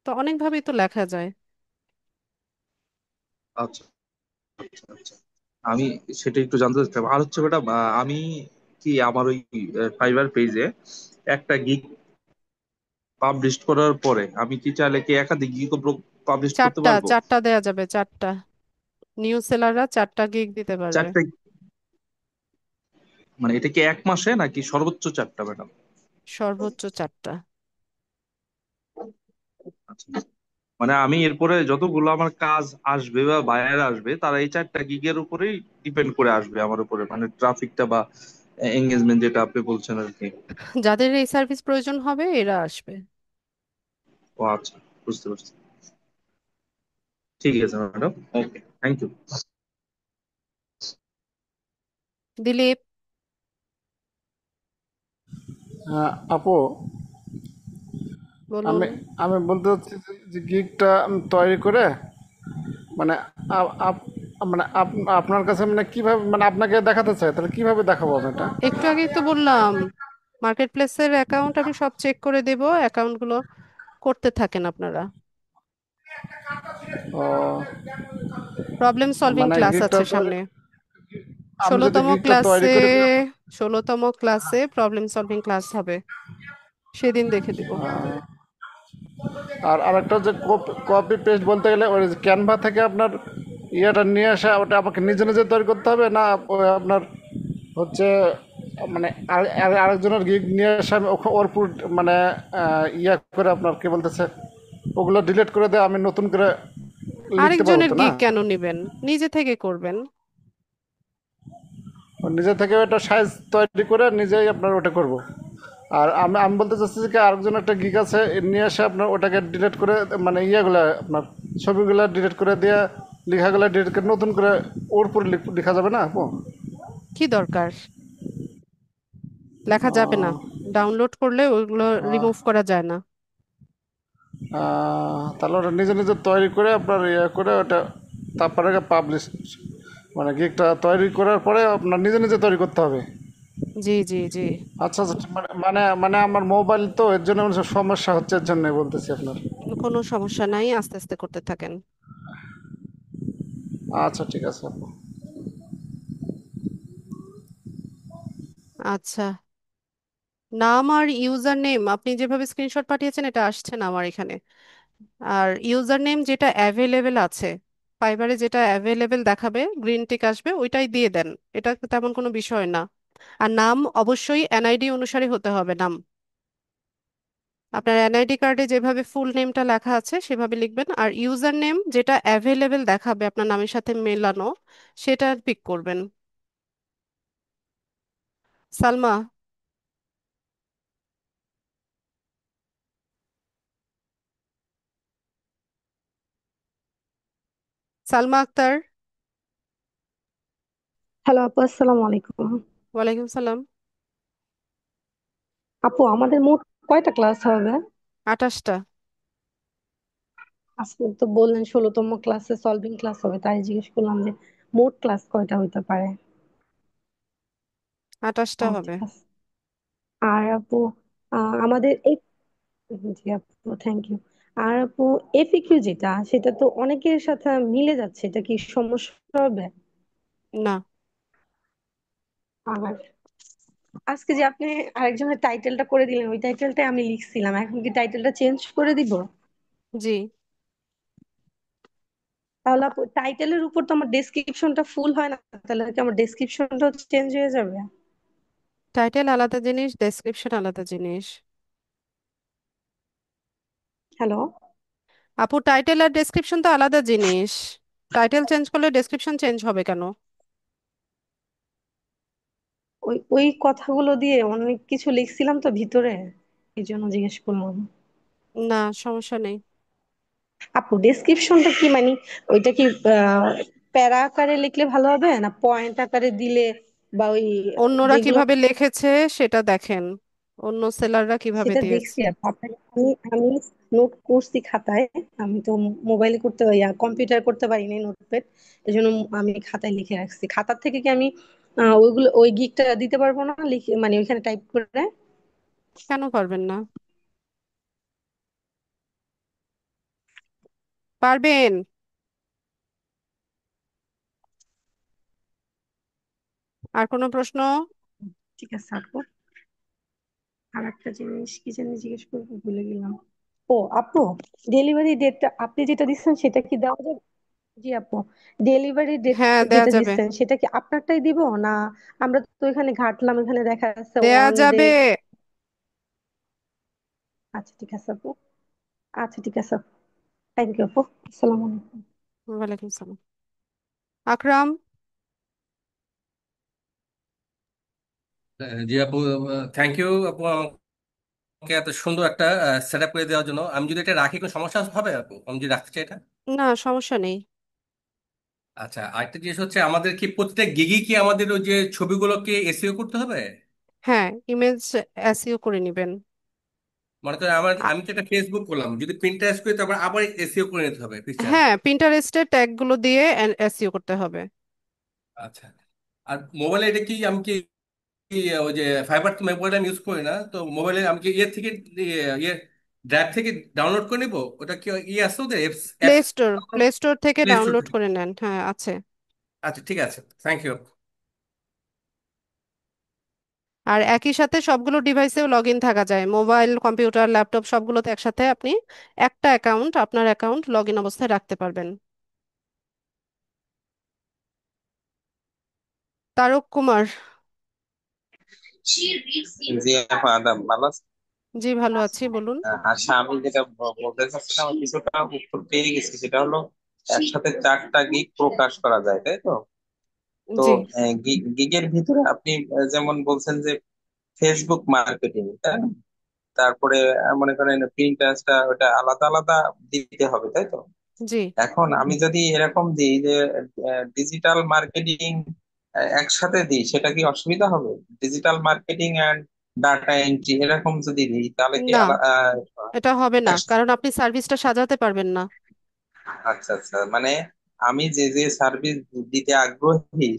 তো অনেকভাবেই তো লেখা যায়। আচ্ছা আচ্ছা আচ্ছা, আমি সেটা একটু জানতে চাচ্ছিলাম। আর হচ্ছে ম্যাডাম আমি কি আমার ওই ফাইবার পেজে একটা গিগ পাবলিশ করার পরে আমি কি চাইলে কি একাধিক গিগ পাবলিশ করতে চারটা পারবো? চারটা দেয়া যাবে, চারটা। নিউ সেলাররা চারটা গিগ দিতে পারবে। চারটে? মানে এটা কি এক মাসে নাকি সর্বোচ্চ চারটা ম্যাডাম? সর্বোচ্চ চারটা। আচ্ছা, মানে আমি এরপরে যতগুলো আমার কাজ আসবে বা বায়ার আসবে, তারা এই চারটা গিগের উপরেই ডিপেন্ড করে আসবে আমার উপরে, মানে ট্রাফিকটা বা এঙ্গেজমেন্ট যেটা আপনি বলছেন আর কি। যাদের এই সার্ভিস প্রয়োজন হবে এরা আসবে। ও আচ্ছা, বুঝতে পারছি। ঠিক আছে madam, okay, thank you. Dilip, আপু, বলুন। আমি আমি বলতে চাচ্ছি যে গিগটা তৈরি করে মানে আ- আপ- মানে আপনার কাছে মানে কিভাবে মানে আপনাকে দেখাতে চাই, তাহলে কিভাবে দেখাবো আমি এটা? একটু আগেই তো বললাম, মার্কেট প্লেসের অ্যাকাউন্ট আমি সব চেক করে দেব, অ্যাকাউন্টগুলো করতে থাকেন আপনারা। ও, প্রবলেম সলভিং মানে ক্লাস গিগটা আছে তৈরি, সামনে। আমি যদি ষোলোতম গিগটা তৈরি ক্লাসে করে ষোলোতম ক্লাসে প্রবলেম সলভিং ক্লাস হবে, সেদিন দেখে দিব। আর আরেকটা যে কপি পেস্ট বলতে গেলে ওই ক্যানভা থেকে আপনার ইয়েটা নিয়ে আসা, ওটা আমাকে নিজে নিজে তৈরি করতে হবে না ওই আপনার হচ্ছে মানে আরেকজনের গিগ নিয়ে এসে আমি ওর পুরো মানে ইয়ে করে আপনার কি বলতেছে ওগুলো ডিলিট করে দিয়ে আমি নতুন করে লিখতে পারবো আরেকজনের তো না? গিগ কেন নিবেন? নিজে থেকে করবেন। ও নিজে থেকে ওটা সাইজ তৈরি করে নিজেই আপনার ওটা করব। আর আমি আমি বলতে চাচ্ছি যে কি আরেকজন একটা গিগ আছে নিয়ে এসে আপনার ওটাকে ডিলিট করে মানে ইয়েগুলো আপনার ছবিগুলো ডিলিট করে দিয়ে লেখাগুলো ডিলিট করে নতুন করে ওর উপরে লেখা যাবে না আপু? কি দরকার? লেখা যাবে না। ডাউনলোড করলে ওইগুলো রিমুভ করা যায় না। তাহলে ওটা নিজে নিজে তৈরি করে আপনার ইয়ে করে ওটা তারপরে পাবলিশ মানে গিগটা তৈরি করার পরে আপনার নিজে নিজে তৈরি করতে হবে। জি জি জি। আচ্ছা আচ্ছা, মানে মানে মানে আমার মোবাইল তো এর জন্য মানে সমস্যা হচ্ছে, এর জন্য বলতেছি আপনার। কোনো সমস্যা নাই, আস্তে আস্তে করতে থাকেন। আচ্ছা ঠিক আছে আপু। আচ্ছা, নাম আর ইউজার নেম আপনি যেভাবে স্ক্রিনশট পাঠিয়েছেন এটা আসছে না আমার এখানে। আর ইউজার নেম যেটা অ্যাভেলেবেল আছে, ফাইবারে যেটা অ্যাভেলেবেল দেখাবে, গ্রিন টিক আসবে, ওইটাই দিয়ে দেন। এটা তেমন কোনো বিষয় না। আর নাম অবশ্যই এনআইডি অনুসারে হতে হবে নাম। আপনার এনআইডি কার্ডে যেভাবে ফুল নেমটা লেখা আছে সেভাবে লিখবেন। আর ইউজার নেম যেটা অ্যাভেলেবেল দেখাবে আপনার নামের সাথে মেলানো, সেটা পিক করবেন। সালমা, সালমা আক্তার। হ্যালো আপু, আসসালামু আলাইকুম। ওয়ালাইকুম সালাম। আপু, আমাদের মোট কয়টা ক্লাস হবে? 28টা। আজকে তো বললেন 16তম ক্লাসে সলভিং ক্লাস হবে, তাই জিজ্ঞেস করলাম যে মোট ক্লাস কয়টা হইতে পারে। 28টা হবে। ঠিক আছে। আর আপু, আমাদের এই, জি আপু, থ্যাংক ইউ। আর আপু, এফিকিউ যেটা, সেটা তো অনেকের সাথে মিলে যাচ্ছে, এটা কি সমস্যা হবে? না। আর আজকে যে আপনি আরেকজনের টাইটেলটা করে দিলেন, ওই টাইটেলটাই আমি লিখছিলাম, এখন কি টাইটেলটা চেঞ্জ করে দিব? জি। তাহলে আপু, টাইটেলের উপর তো আমার ডেসক্রিপশনটা ফুল হয় না, তাহলে কি আমার ডেসক্রিপশনটা চেঞ্জ হয়ে যাবে? টাইটেল আলাদা জিনিস, ডেসক্রিপশন আলাদা জিনিস। হ্যালো। আপু, টাইটেল আর ডেসক্রিপশন তো আলাদা জিনিস। টাইটেল চেঞ্জ করলে ডেসক্রিপশন চেঞ্জ হবে কেন? ওই ওই কথাগুলো দিয়ে অনেক কিছু লিখছিলাম তো ভিতরে, এই জন্য জিজ্ঞেস করলাম। না, সমস্যা নেই। আপু ডেসক্রিপশনটা কি মানে ওইটা কি প্যারা আকারে লিখলে ভালো হবে না পয়েন্ট আকারে দিলে বা ওই অন্যরা যেগুলো কিভাবে লিখেছে সেটা দেখেন, অন্য সেলাররা কিভাবে সেটা দেখছি দিয়েছে। আপু আমি আমি নোট করছি খাতায়। আমি তো মোবাইলে করতে ইয়া কম্পিউটার করতে পারি না নোটপ্যাড, এই জন্য আমি খাতায় লিখে রাখছি। খাতার থেকে কি আমি ওইগুলো ওই গিকটা দিতে পারবো না লিখে মানে ওইখানে টাইপ করে? কেন পারবেন না? পারবেন। আর কোনো প্রশ্ন? ঠিক আছে আপু। আর একটা জিনিস কি জানি জিজ্ঞেস করবো ভুলে গেলাম। ও আপু, ডেলিভারি ডেটটা আপনি যেটা দিচ্ছেন সেটা কি দেওয়া যাবে? জি আপু, ডেলিভারি ডেট হ্যাঁ, দেয়া যেটা যাবে। দিচ্ছেন সেটা কি আপনারটাই দিব না? আমরা তো এখানে ঘাটলাম, এখানে দেখা যাচ্ছে দেয়া ওয়ান ডে। যাবে। আচ্ছা ঠিক আছে আপু। আচ্ছা ঠিক আছে আপু। থ্যাংক ইউ আপু। আসসালামু আলাইকুম। ওয়ালাইকুম সালাম। আকরাম। জি আপু, থ্যাংক ইউ আপু আমাকে এত সুন্দর একটা সেট আপ করে দেওয়ার জন্য। আমি যদি এটা রাখি কোনো সমস্যা হবে আপু? আমি যদি রাখতে চাই এটা? না, সমস্যা নেই। আচ্ছা, আরেকটা জিনিস হচ্ছে, আমাদের কি প্রত্যেক গিগি কি আমাদের ওই যে ছবিগুলোকে এসইও করতে হবে? হ্যাঁ, ইমেজ এসইও করে নেবেন। মনে করেন আমি তো একটা ফেসবুক করলাম, যদি প্রিন্টারেস্ট করি তারপর আবার এসইও করে নিতে হবে পিকচার। হ্যাঁ, পিন্টারেস্টের ট্যাগ গুলো দিয়ে এসইও করতে হবে। আচ্ছা, আর মোবাইলে এটা কি আমি কি ওই যে ফাইবার মোবাইল আমি ইউজ করি না, তো মোবাইলে আমি কি ইয়ে থেকে ইয়ে ড্রাইভ থেকে ডাউনলোড করে নিব? ওটা কি ইয়ে আছে ওদের apps play apps store play store থেকে প্লে স্টোর ডাউনলোড থেকে? করে নেন, হ্যাঁ আছে। আচ্ছা ঠিক আছে, থ্যাংক ইউ। আর একই সাথে সবগুলো ডিভাইসেও লগ ইন থাকা যায়, মোবাইল, কম্পিউটার, ল্যাপটপ সবগুলোতে একসাথে আপনি একটা অ্যাকাউন্ট, আপনার অ্যাকাউন্ট লগ ইন অবস্থায় রাখতে পারবেন। তারক কুমার। জি আপা, আদাব, ভালো আছেন? জি, ভালো আছি, বলুন। আচ্ছা, আমি যেটা বলতে চাচ্ছিলাম, আমি কিছুটা উত্তর পেয়ে গেছি। সেটা হলো একসাথে 4টা গিগ প্রকাশ করা যায়, তাই তো? তো জি। গিগের ভিতরে আপনি যেমন বলছেন যে ফেসবুক মার্কেটিং, তাই না? তারপরে মনে করেন প্রিন্টারটা ওটা আলাদা আলাদা দিতে হবে, তাই তো? জি। এখন আমি যদি এরকম দিই যে ডিজিটাল মার্কেটিং একসাথে দিই, সেটা কি অসুবিধা হবে? Digital marketing and data entry এরকম যদি দিই, তাহলে কি না, এটা হবে না, কারণ আপনি সার্ভিসটা সাজাতে পারবেন না। আচ্ছা আচ্ছা, মানে আমি যে যে সার্ভিস দিতে আগ্রহী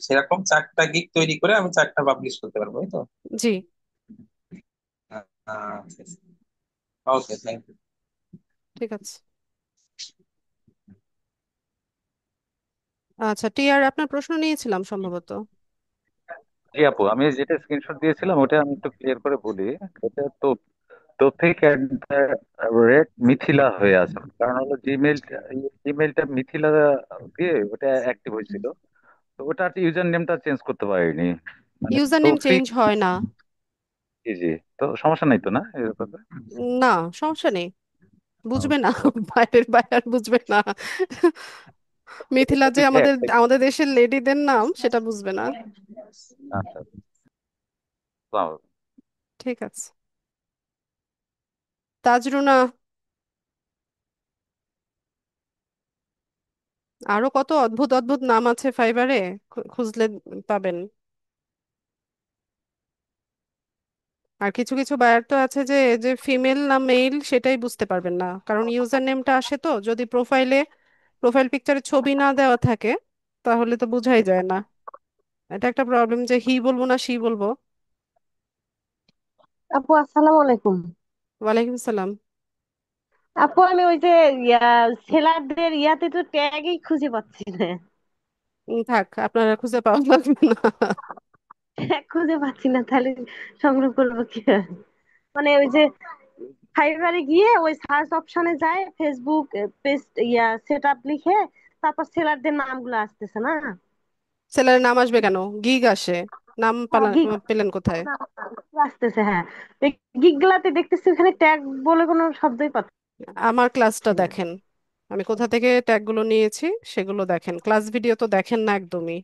সেরকম 4টা গিগ তৈরি করে আমি 4টা পাবলিশ করতে পারবো, তাই তো? জি। আচ্ছা, ওকে, থ্যাংক ইউ। ঠিক আছে। আচ্ছা, টিআর আপনার প্রশ্ন নিয়েছিলাম সম্ভবত। জি আপু, আমি যেটা স্ক্রিনশট দিয়েছিলাম ওটা আমি একটু ক্লিয়ার করে বলি। এটা তো তৌফিক এট দ্য রেট মিথিলা হয়ে আছে, কারণ হলো জিমেইলটা মিথিলা দিয়ে ওটা অ্যাক্টিভ হয়েছিল। তো ওটা ইউজার নেমটা চেঞ্জ করতে পারিনি, মানে ইউজার নেম তৌফিক। চেঞ্জ হয় না। জি জি, তো সমস্যা নাই তো না এই ব্যাপারে? না, সমস্যা নেই। বুঝবে না। ওকে ওকে। বাইরের বাইরে বুঝবে না। মিথিলা যে তৌফিক আমাদের এক। আমাদের দেশের লেডিদের নাম, সেটা বুঝবে না। আচ্ছা, আসসালামু আলাইকুম। ঠিক আছে। তাজরুনা। আরো কত অদ্ভুত অদ্ভুত নাম আছে ফাইবারে, খুঁজলে পাবেন। আর কিছু কিছু বায়ার তো আছে যে যে ফিমেল না মেল সেটাই বুঝতে পারবেন না, কারণ ইউজার নেমটা আসে তো যদি প্রোফাইল পিকচারে ছবি না দেওয়া থাকে, তাহলে তো বোঝাই যায় না। এটা একটা প্রবলেম যে হি বলবো না সি বলবো। আপু আসসালামু আলাইকুম। ওয়ালাইকুম সালাম। আপু আমি ওই যে সেলারদের ইয়াতে তো ট্যাগই খুঁজে পাচ্ছি না। থাক, আপনারা খুঁজে পাওয়া লাগবে না। ট্যাগ খুঁজে পাচ্ছি না, তাহলে সংগ্রহ করবো কি? মানে ওই যে ফাইবারে গিয়ে ওই সার্চ অপশনে যায়, ফেসবুক পেজ সেট আপ লিখে তারপর সেলারদের নামগুলো আসতেছে না। সেলারের নাম আসবে কেন? গিগ আসে। নাম গিগ পেলেন কোথায়? আসতেছে, হ্যাঁ। ওই গিগ গুলাতে দেখতেছি ওখানে ট্যাগ বলে কোনো শব্দই পাচ্ছি আমার ক্লাসটা না। দেখেন, আমি কোথা থেকে ট্যাগগুলো নিয়েছি সেগুলো দেখেন, ক্লাস ভিডিও তো দেখেন না একদমই।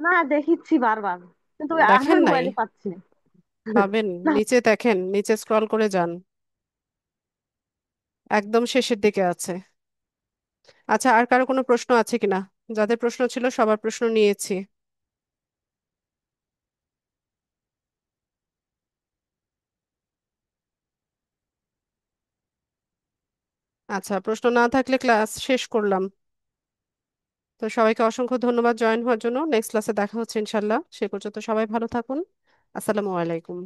না দেখিচ্ছি বারবার, কিন্তু ওই দেখেন আমার নাই? মোবাইলে পাচ্ছি না। পাবেন, না, নিচে দেখেন, নিচে স্ক্রল করে যান। একদম শেষের দিকে আছে। আচ্ছা, আর কারো কোনো প্রশ্ন আছে কিনা? যাদের প্রশ্ন ছিল সবার প্রশ্ন নিয়েছি। আচ্ছা, প্রশ্ন না থাকলে ক্লাস শেষ করলাম। তো সবাইকে অসংখ্য ধন্যবাদ জয়েন হওয়ার জন্য। নেক্সট ক্লাসে দেখা হচ্ছে ইনশাল্লাহ। সে পর্যন্ত সবাই ভালো থাকুন। আসসালামু আলাইকুম।